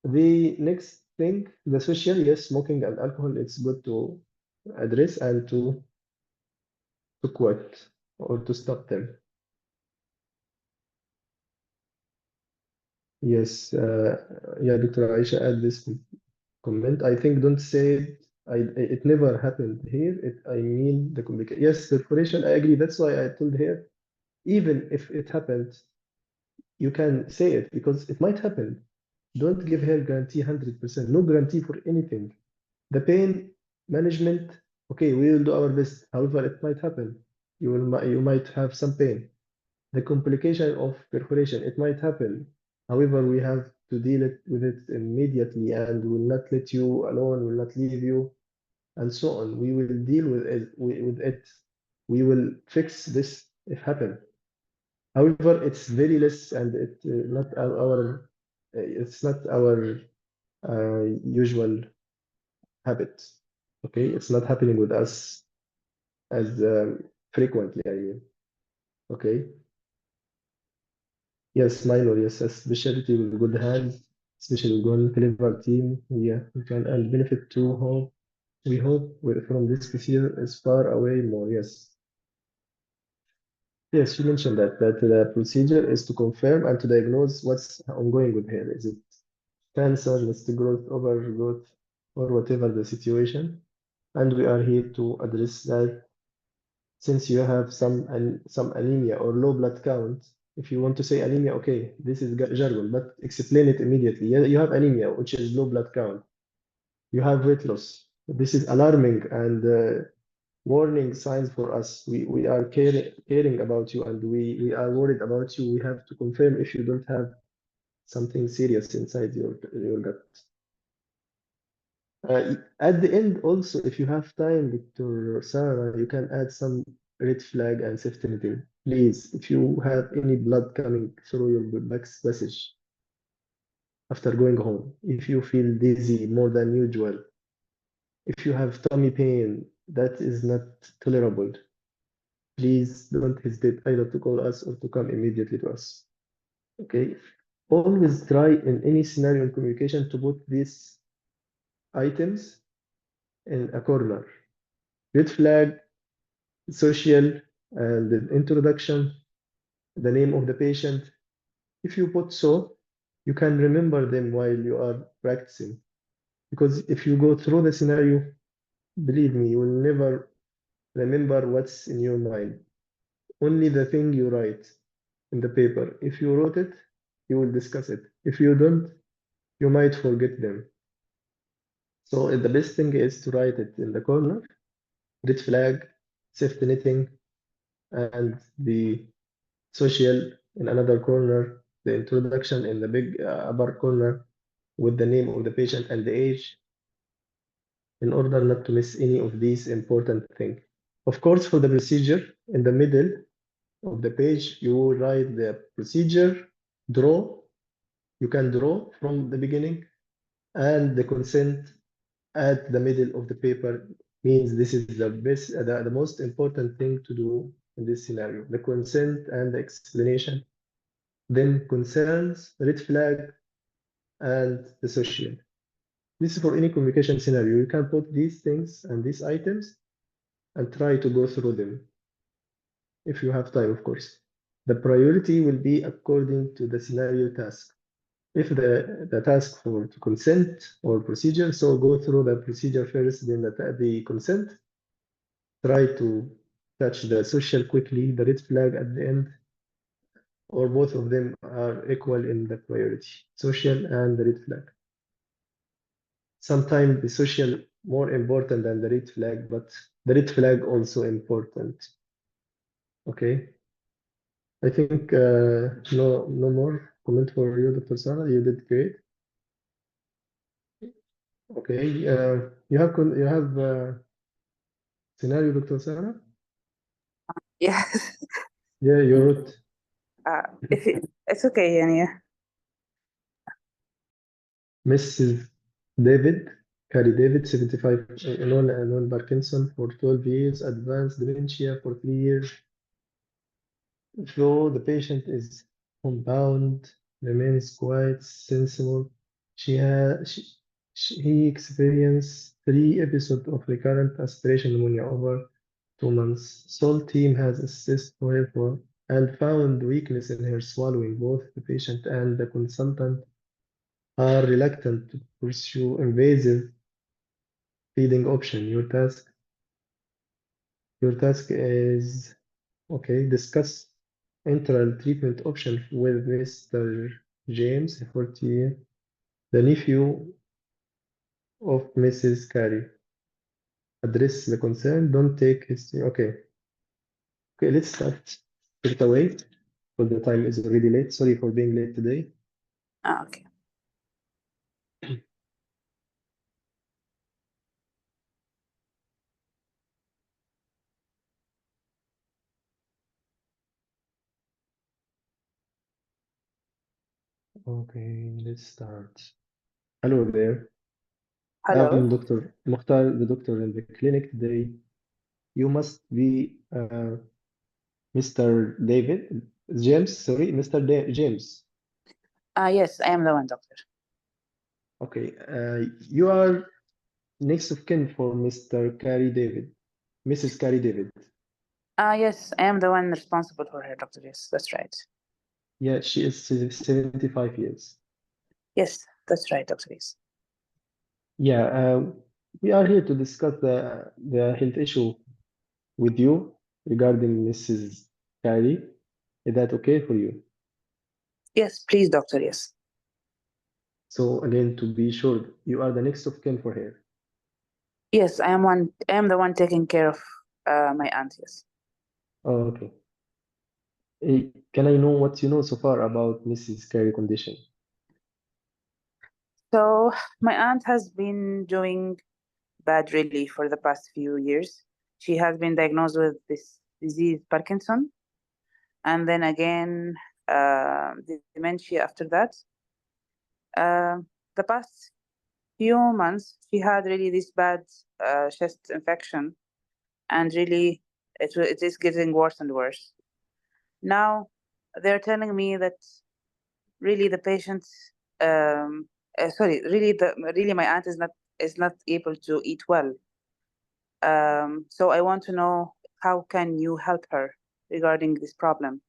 The next thing, the social, yes, smoking and alcohol, it's good to address and to quit or to stop them. Yes, yeah, Dr. Aisha, add this comment. I think don't say it never happened here. I mean the complication. Yes, perforation, I agree. That's why I told her, even if it happened, you can say it because it might happen. Don't give her guarantee 100%. No guarantee for anything. The pain management, okay, we will do our best. However, it might happen. You might have some pain. The complication of perforation, it might happen. However, we have to deal with it immediately, and will not let you alone, will not leave you, and so on. We will deal with it. We will fix this if happen. However, it's very less, and it's not our usual habit. Okay, it's not happening with us as frequently, I mean. Okay. Yes, minor, yes, a specialty with good hands, especially with one clever team. Yeah, we can and benefit to hope. We hope from this procedure is far away more. Yes. Yes, you mentioned that the procedure is to confirm and to diagnose what's ongoing with her. Is it cancer, missed growth, overgrowth, or whatever the situation? And we are here to address that. Since you have some anemia or low blood count, if you want to say anemia, okay, this is jargon, but explain it immediately. You have anemia, which is low blood count. You have weight loss. This is alarming and warning signs for us. We are caring about you, and we are worried about you. We have to confirm if you don't have something serious inside your gut. At the end, also, if you have time, Dr. Sarah, you can add some red flag and safety netting. Please, if you have any blood coming through your back passage after going home, if you feel dizzy more than usual, if you have tummy pain, that is not tolerable. please don't hesitate either to call us or to come immediately to us. Okay, always try in any scenario in communication to put these items in a corner. Red flag, social, and the introduction, the name of the patient. If you put so, you can remember them while you are practicing. Because if you go through the scenario, believe me, you will never remember what's in your mind. Only the thing you write in the paper. If you wrote it, you will discuss it. If you don't, you might forget them. So the best thing is to write it in the corner, red flag, safety netting, and the social in another corner, the introduction in the big upper corner with the name of the patient and the age, in order not to miss any of these important things. Of course, for the procedure, in the middle of the page, you will write the procedure, draw. You can draw from the beginning, and the consent at the middle of the paper means this is the best, the most important thing to do in this scenario, the consent and the explanation, then concerns, red flag, and the social. This is for any communication scenario. You can put these things and these items and try to go through them if you have time, of course. The priority will be according to the scenario task. If the task for consent or procedure, so go through the procedure first, then the consent. Try to touch the social quickly, the red flag at the end, or both of them are equal in the priority, social and the red flag. Sometimes the social more important than the red flag, but the red flag also important. Okay. I think no more comment for you, Dr. Sarah. You did great. Okay. You have scenario, Dr. Sarah? Yes. Yeah, you wrote. It's okay, يعني. Mrs. David, Carrie David, 75, known Parkinson for 12 years, advanced dementia for 3 years. Though the patient is homebound, remains quite sensible. He experienced 3 episodes of recurrent aspiration pneumonia over 2 months. SOL team has assessed her and found weakness in her swallowing. Both the patient and the consultant are reluctant to pursue invasive feeding option. Your task is, okay, discuss enteral treatment option with Mr. James, 40, the nephew of Mrs. Carey. Address the concern, don't take history. Okay, let's start straight away, because the time is already late. Sorry for being late today. Okay. Okay, let's start. Hello there. Hello. I'm Dr. Mukhtar, the doctor in the clinic today. You must be Mr. David James. Sorry, Mr. James. Yes, I am the one, doctor. Okay, you are next of kin for Mr. Carey David, Mrs. Carey David. Yes, I am the one responsible for her, doctor. Yes, that's right. Yeah, she is 75 years. Yes, that's right, doctor. Yes. Yeah, we are here to discuss the health issue with you regarding Mrs. Carey. Is that okay for you? Yes, please, doctor. Yes. So again, to be sure, you are the next of kin for her. Yes, I am the one taking care of my aunt. Yes. Oh, okay. Can I know what you know so far about Mrs. Carey condition? So my aunt has been doing bad really for the past few years. She has been diagnosed with this disease, Parkinson, and then again dementia after that. The past few months, she had really this bad chest infection, and really It is getting worse and worse. Now they're telling me that really the patient, really my aunt is not able to eat well. So I want to know, how can you help her regarding this problem?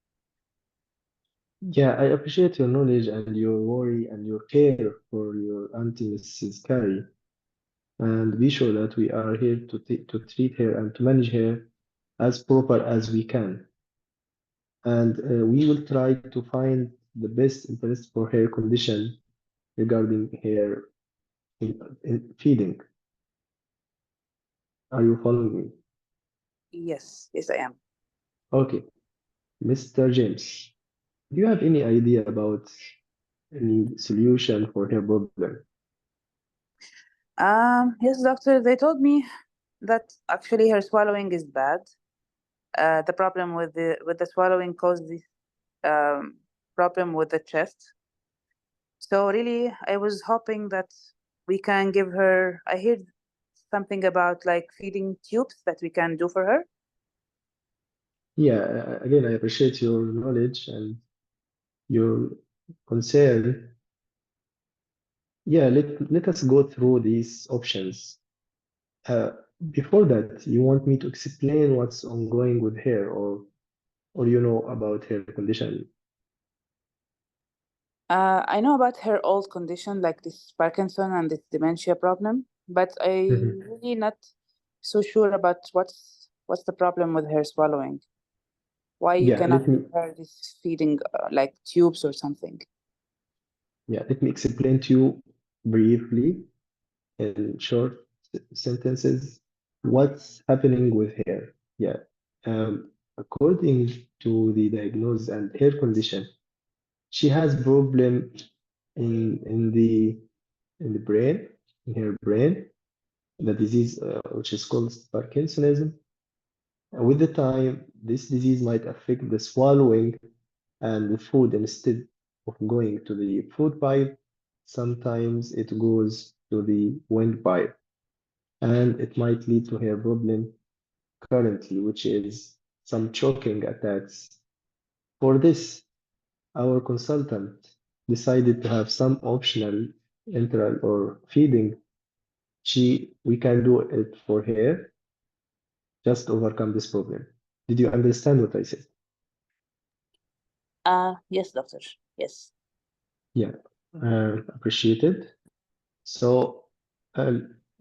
Yeah, I appreciate your knowledge and your worry and your care for your auntie Mrs. Carey. And be sure that we are here to treat her and to manage her as proper as we can. And we will try to find the best interest for her condition regarding her feeding. Are you following me? Yes, I am. Okay, Mr. James, do you have any idea about any solution for her problem? Yes, doctor, they told me that actually her swallowing is bad. The problem with the swallowing caused this problem with the chest. So really, I was hoping that we can give her. I heard something about like feeding tubes that we can do for her. Yeah, again, I appreciate your knowledge and your concern. Yeah, let us go through these options. Uh, Before that, you want me to explain what's ongoing with her, or you know about her condition? I know about her old condition, like this Parkinson and this dementia problem, but I Mhm. really not so sure about what's the problem with her swallowing. Why you Yeah, cannot give her this feeding like tubes or something? let me explain to you briefly in short sentences what's happening with her. Yeah, according to the diagnosis and her condition, she has problem in the brain, in her brain, the disease which is called Parkinsonism. With the time, this disease might affect the swallowing and the food. Instead of going to the food pipe, sometimes it goes to the windpipe, and it might lead to her problem currently, which is some choking attacks. For this, our consultant decided to have some optional enteral or feeding. We can do it for her, just overcome this problem. Did you understand what I said? Yes, doctor. Yes. Yeah, appreciated. So uh,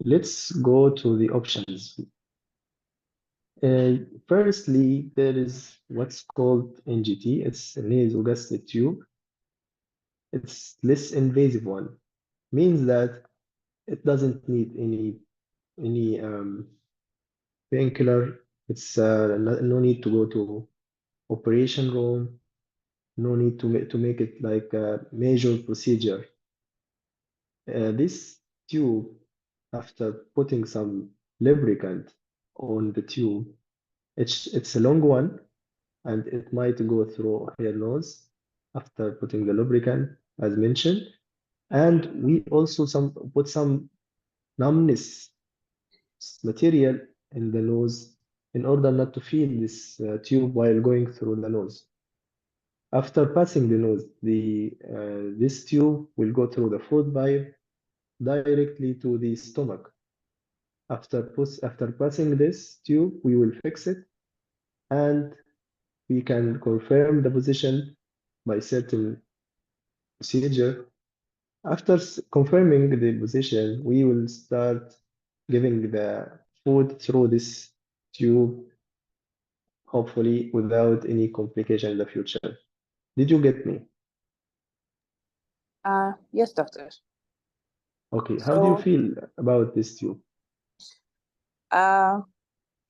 let's go to the options. Firstly, there is what's called NGT. It's a nasogastric tube. It's less invasive one. Means that it doesn't need any painkiller. It's no need to go to operation room. No need to make it like a major procedure. This tube, after putting some lubricant on the tube, it's a long one, and it might go through her nose after putting the lubricant, as mentioned. And we also put some numbness material in the nose in order not to feel this tube while going through the nose. After passing the nose, this tube will go through the food pipe directly to the stomach. After passing this tube, we will fix it, and we can confirm the position by certain procedure. After confirming the position, we will start giving the food through this tube, hopefully without any complication in the future. Did you get me? Yes, doctor. Okay, how do you So, feel about this tube?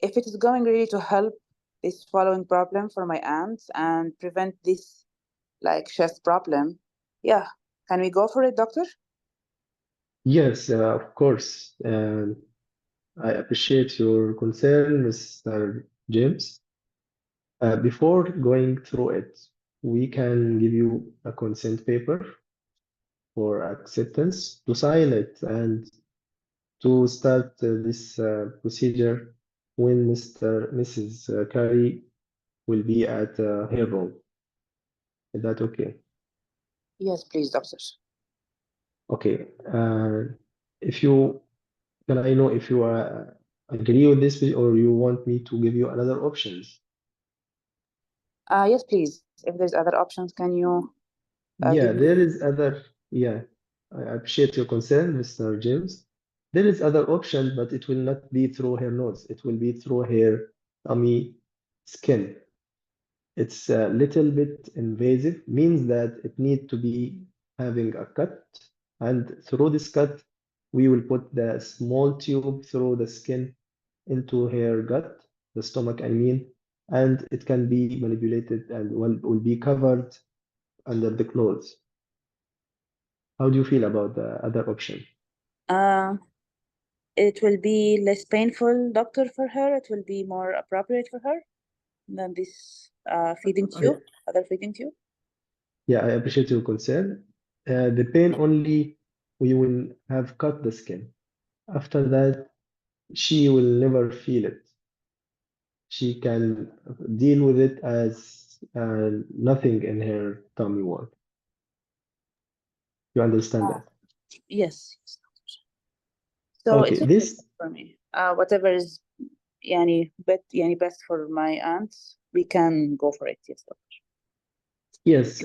if it is going really to help this swallowing problem for my aunt and prevent this like chest problem, yeah, can we go for it, doctor? Yes, of course. I appreciate your concern, Mr. James. Before going through it, we can give you a consent paper for acceptance to sign it and to start this procedure when Mrs. Carey will be at her room. Is that okay? Yes, please, doctor. Okay. If you can I know if you agree with this or you want me to give you another options? Yes, please. If there's other options, can you Yeah, give me? there is other. Yeah, I appreciate your concern, Mr. James. There is other option, but it will not be through her nose. It will be through her tummy skin. It's a little bit invasive, means that it need to be having a cut, and through this cut, we will put the small tube through the skin into her gut, the stomach, I mean, and it can be manipulated and will be covered under the clothes. How do you feel about the other option? It will be less painful, doctor, for her. It will be more appropriate for her than this feeding tube, other feeding tube. Yeah, I appreciate your concern. The pain only, we will have cut the skin. After that, she will never feel it. She can deal with it as nothing in her tummy wall. You understand that? Yes, yes, doctor. So Okay, it's okay this, for me. Whatever is best for my aunt, we can go for it. Yes, doctor. yes,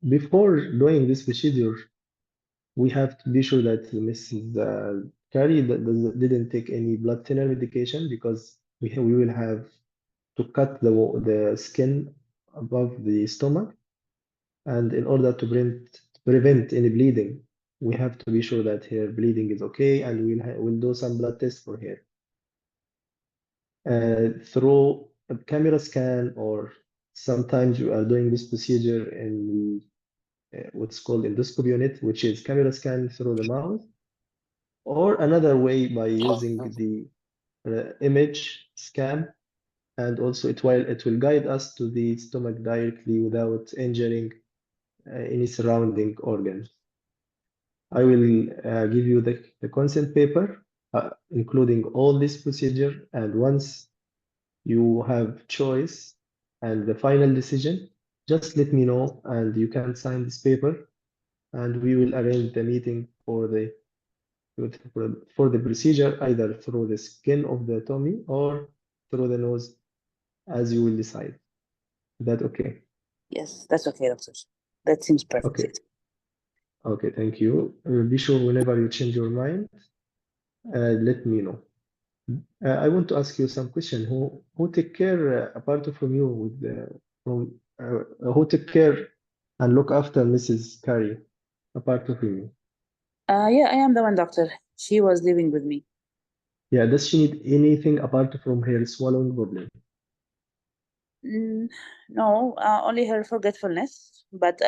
before doing this procedure, we have to be sure that Mrs. Carey didn't take any blood thinner medication because we will have to cut the skin above the stomach, and in order to prevent any bleeding, we have to be sure that her bleeding is okay, and we'll do some blood tests for her. Through a camera scan, or sometimes you are doing this procedure in what's called endoscopy unit, which is camera scan through the mouth, or another way by using the image scan, and also it will guide us to the stomach directly without injuring any surrounding organs. I will give you the consent paper, including all this procedure, and once you have choice and the final decision, just let me know and you can sign this paper, and we will arrange the meeting for the procedure, either through the skin of the tummy or through the nose, as you will decide. Is that okay? Yes, that's okay, doctor. That seems perfect. Okay. Yes. Okay, thank you. Be sure whenever you change your mind, let me know. I want to ask you some question. Who take care apart from you who take care and look after Mrs. Carey apart from you? Yeah, I am the one, doctor. She was living with me. Yeah, does she need anything apart from her swallowing problem? No, only her forgetfulness. But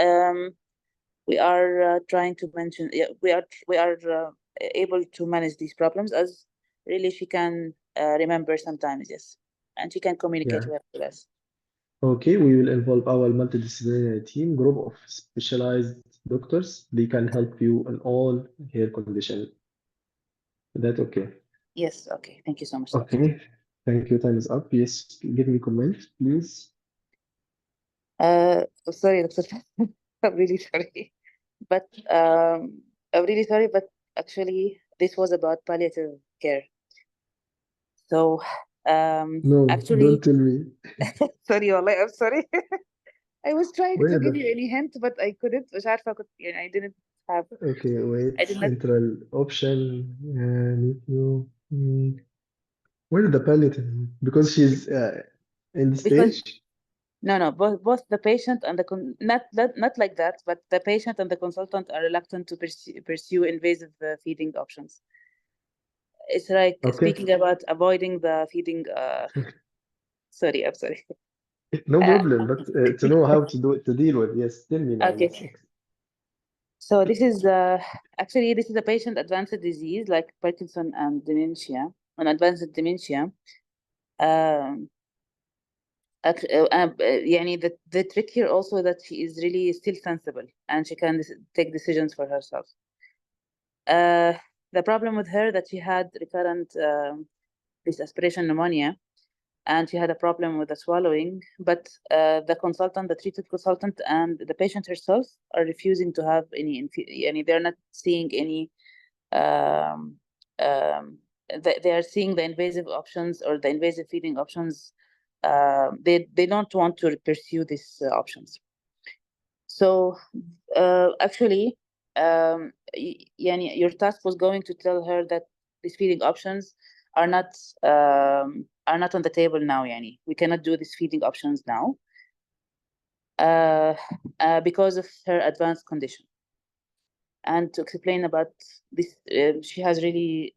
we are trying to mention. Yeah, we are able to manage these problems, as really she can remember sometimes. Yes, and she can communicate Yeah. with us. Okay, we will involve our multidisciplinary team, group of specialized doctors. They can help you in all hair conditions. Is that okay? Yes. Okay. Thank you so much, doctor. Okay, thank you. Time is up. Yes, give me comment, please. Sorry, doctor. I'm really sorry, but I'm really sorry, but actually, this was about palliative care. So, No, actually, don't tell me. sorry, والله, I'm sorry. I was trying to Where give you the any hint, but I couldn't. مش عارفة كنت I didn't have. okay, wait, I did not. central option. Need you. Where is the palliative? Because she's in the Because stage. no, both the patient and the not like that, but the patient and the consultant are reluctant to pursue invasive feeding options. It's like Okay, speaking about avoiding the feeding. Sorry, I'm sorry. no Uh, problem. But to know how to do it, to deal with. Yes, tell me now. okay. So this is actually this is a patient advanced disease like Parkinson and dementia, an advanced dementia. يعني the trick here also that she is really still sensible and she can take decisions for herself. The problem with her that she had recurrent this aspiration pneumonia, and she had a problem with the swallowing, but the consultant, the treated consultant, and the patient herself are refusing to have any, they're not seeing any, they are seeing the invasive options or the invasive feeding options. They don't want to pursue these options. So actually, your task was going to tell her that these feeding options are not on the table now. We cannot do these feeding options now because of her advanced condition. And to explain about this, she has really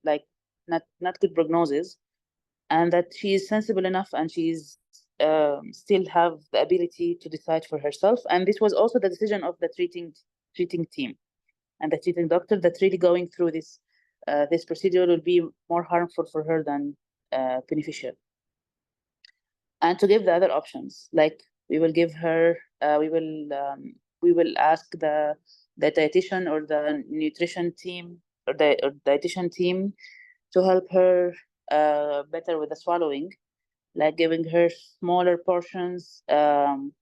not good prognosis, and that she is sensible enough and she's still have the ability to decide for herself. And this was also the decision of the treating team and the treating doctor, that really going through this procedure will be more harmful for her than beneficial. And to give the other options, like we will give her, we will ask the dietitian or the nutrition team or the dietitian team to help her better with the swallowing, like giving her smaller portions, asking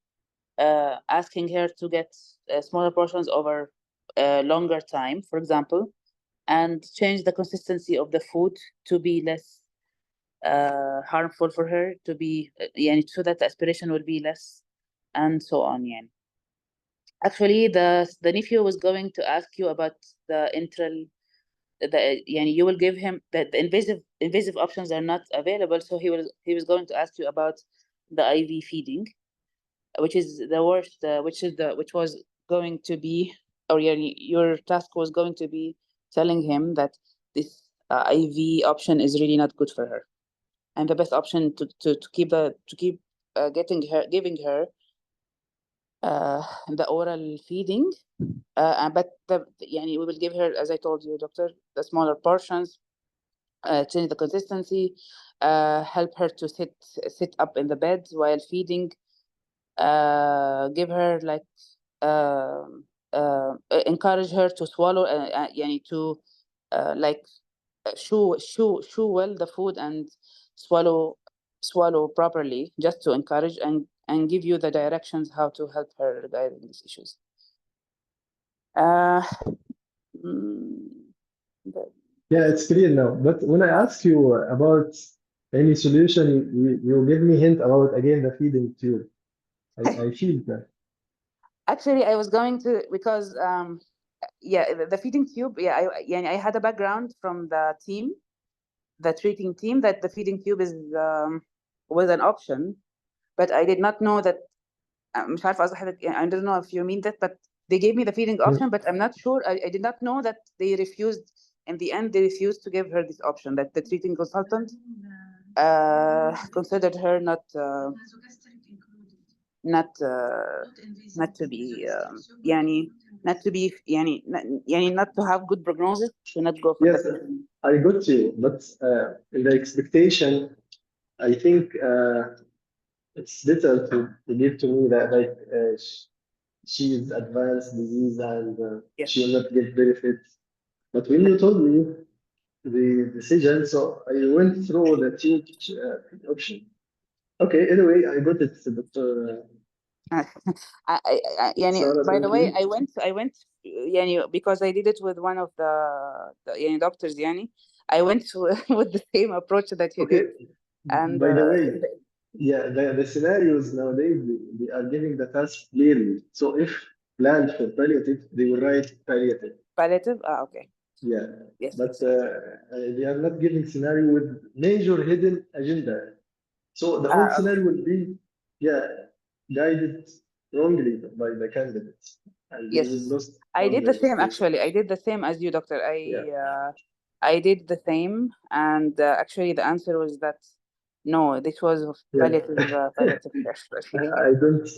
her to get smaller portions over a longer time, for example, and change the consistency of the food to be less harmful for her, to be so that the aspiration will be less, and so on. Actually, the nephew was going to ask you about the enteral. You will give him that the invasive options are not available, so he was going to ask you about the IV feeding, which is the worst, which was going to be, or your task was going to be telling him that this IV option is really not good for her, and the best option to keep giving her the oral feeding. But we will give her, as I told you, doctor, the smaller portions, change the consistency, help her to sit up in the bed while feeding, give her encourage her to swallow, to chew well the food and swallow properly, just to encourage and give you the directions how to help her regarding these issues. Yeah, it's clear now. But when I ask you about any solution, you give me hint about, again, the feeding tube. I feel that. Actually, I was going to, because the feeding tube. I had a background from the team, the treating team, that the feeding tube was an option, but I did not know that. I don't know if you mean that, but they gave me the feeding option, but I'm not sure. I did not know that they refused. In the end, they refused to give her this option, that the treating consultant considered her not to be not to have good prognosis, to not go for. Yes, I got you, but in the expectation, I think it's better to give to me that she is advanced disease and she will not get benefits. But when you told me the decision, so I went through the two option. Okay, anyway, I got it, Dr. By the way, I went because I did it with one of the doctors. I went with the same approach that you did. And by the way, the scenarios nowadays, they are giving the task clearly. So if planned for palliative, they will write palliative. Palliative? Okay. Yeah. Yes. But they are not giving scenario with major hidden agenda. So the whole scenario will be, guided wrongly by the candidates. And yes. I did the same, actually. I did the same as you, doctor. I did the same. And actually, the answer was that no, this was palliative. Palliative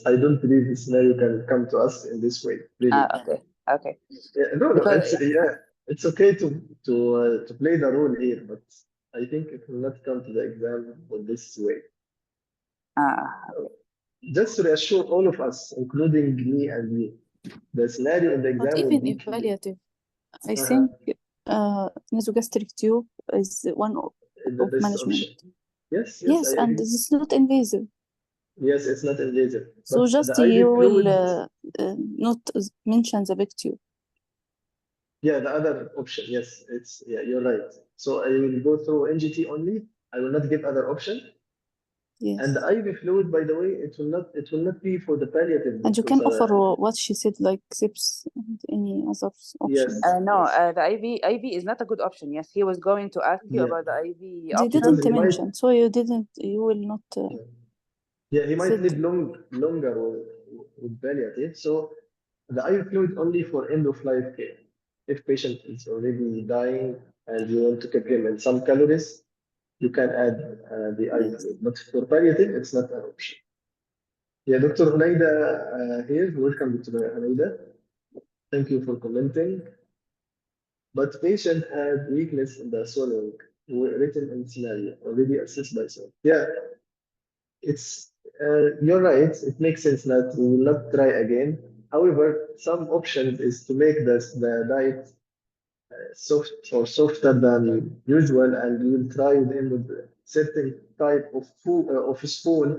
I don't believe this scenario can come to us in this way. Really. Okay. No, it's okay to play the role here, but I think it will not come to the exam in this way. Just to reassure all of us, including me and you, the scenario in the exam. But even in palliative, I think nasogastric tube is one the of best management. option. Yes, Yes, I and agree. this is not invasive. Yes, it's not invasive. So But just the IV you will fluid, not mention the big tube. yeah, the other option, yes, yeah, you're right. So I will go through NGT only. I will not give other option. Yes. And the IV fluid, by the way, it will not be for the palliative. And you Dr. can Sarah. offer what she said, like sips and any other options. Yes. No, yes. the IV is not a good option. Yes, he was going to ask you Yeah. about the IV They option. Because didn't he mention, might, so you will not. yeah, he might sit. live longer with palliative. So the IV fluid only for end of life care. If patient is already dying and you want to keep him in some calories, you can add the IV Yes. fluid. But for palliative, it's not an option. Yeah, Dr. Hunaida here. Welcome, Dr. Hunaida. Thank you for commenting. But patient had weakness in the swallowing, written in scenario, already assessed by some. Yeah, it's you're right. It makes sense that we will not try again. However, some options is to make the diet soft or softer than usual, and we will try them with certain type of food of spoon,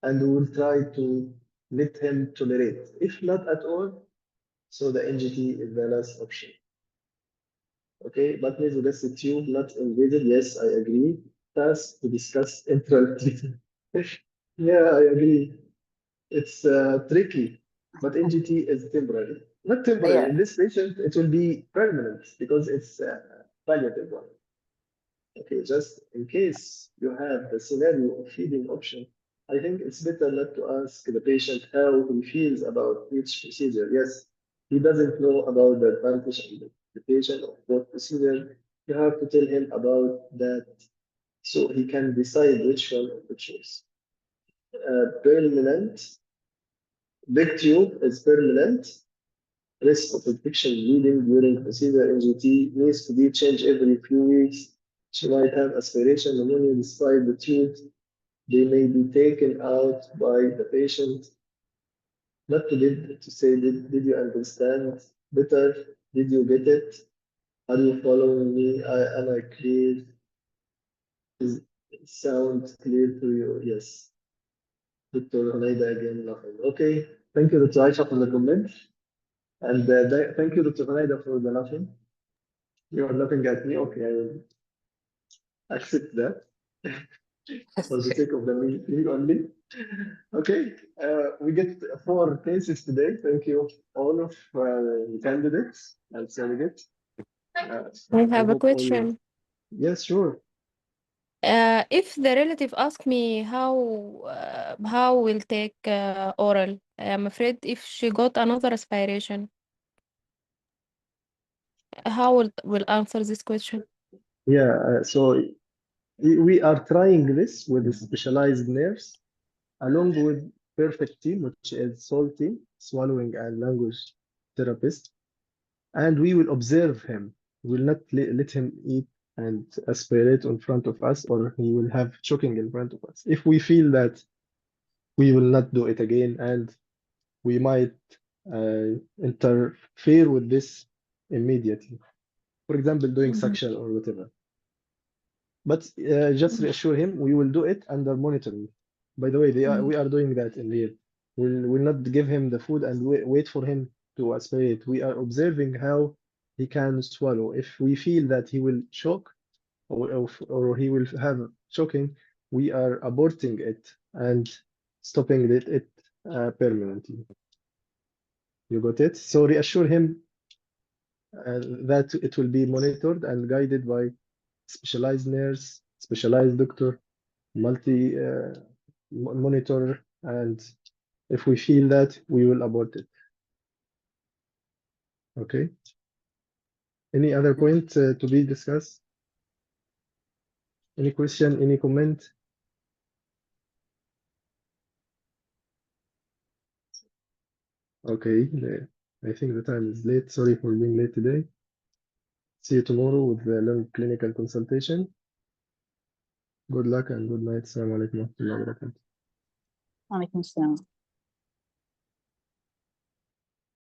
and we will try to let him tolerate. If not at all, so the NGT is the last option. Okay, but nasal tube not invaded. Yes, I agree. Task to discuss enteral treatment. Yeah, I agree. It's tricky, but NGT is temporary. Not temporary. Yeah. In this patient, it will be permanent because it's palliative one. Okay, just in case you have the scenario of feeding option, I think it's better not to ask the patient how he feels about each procedure. Yes, he doesn't know about the advantage and the patient of both procedure. You have to tell him about that so he can decide which one to choose. Permanent, big tube is permanent. Risk of infection bleeding during procedure NGT needs to be changed every few weeks. She might have aspiration pneumonia despite the tube. They may be taken out by the patient. Not to say, did you understand better? Did you get it? Are you following me? Am I clear? Is it sound clear to you? Yes. Dr. Hunaida again laughing. Okay. Thank you, Dr. Aisha, for the comment. And thank you, Dr. Hunaida, for the laughing. You are laughing at me. Okay, I will accept that for the sake of the meeting only. Okay, we get 4 cases today. Thank you, all of the candidates and surrogates. I have a hope all- question. Yes, sure. If the relative ask me how will take oral, I'm afraid if she got another aspiration, how will answer this question? Yeah, so we are trying this with a specialized nurse along with perfect team, which is SOL team, swallowing and language therapist, and we will observe him. We will not let him eat and aspirate in front of us, or he will have choking in front of us. If we feel that we will not do it again, and we might interfere with this immediately. For example, doing suction or whatever. But just reassure him, we will do it under monitoring. By the way, we are doing that in here. We'll not give him the food and wait for him to aspirate. We are observing how he can swallow. If we feel that he will choke or he will have choking, we are aborting it and stopping it permanently. You got it? So reassure him that it will be monitored and guided by specialized nurse, specialized doctor, multi monitor, and if we feel that, we will abort it. Okay. Any other point to be discussed? Any question? Any comment? Okay. I think the time is late. Sorry for being late today. See you tomorrow with the long clinical consultation. Good luck and good night. Assalamu alaikum wa rahmatullahi wa barakatuh. Alaikum salam.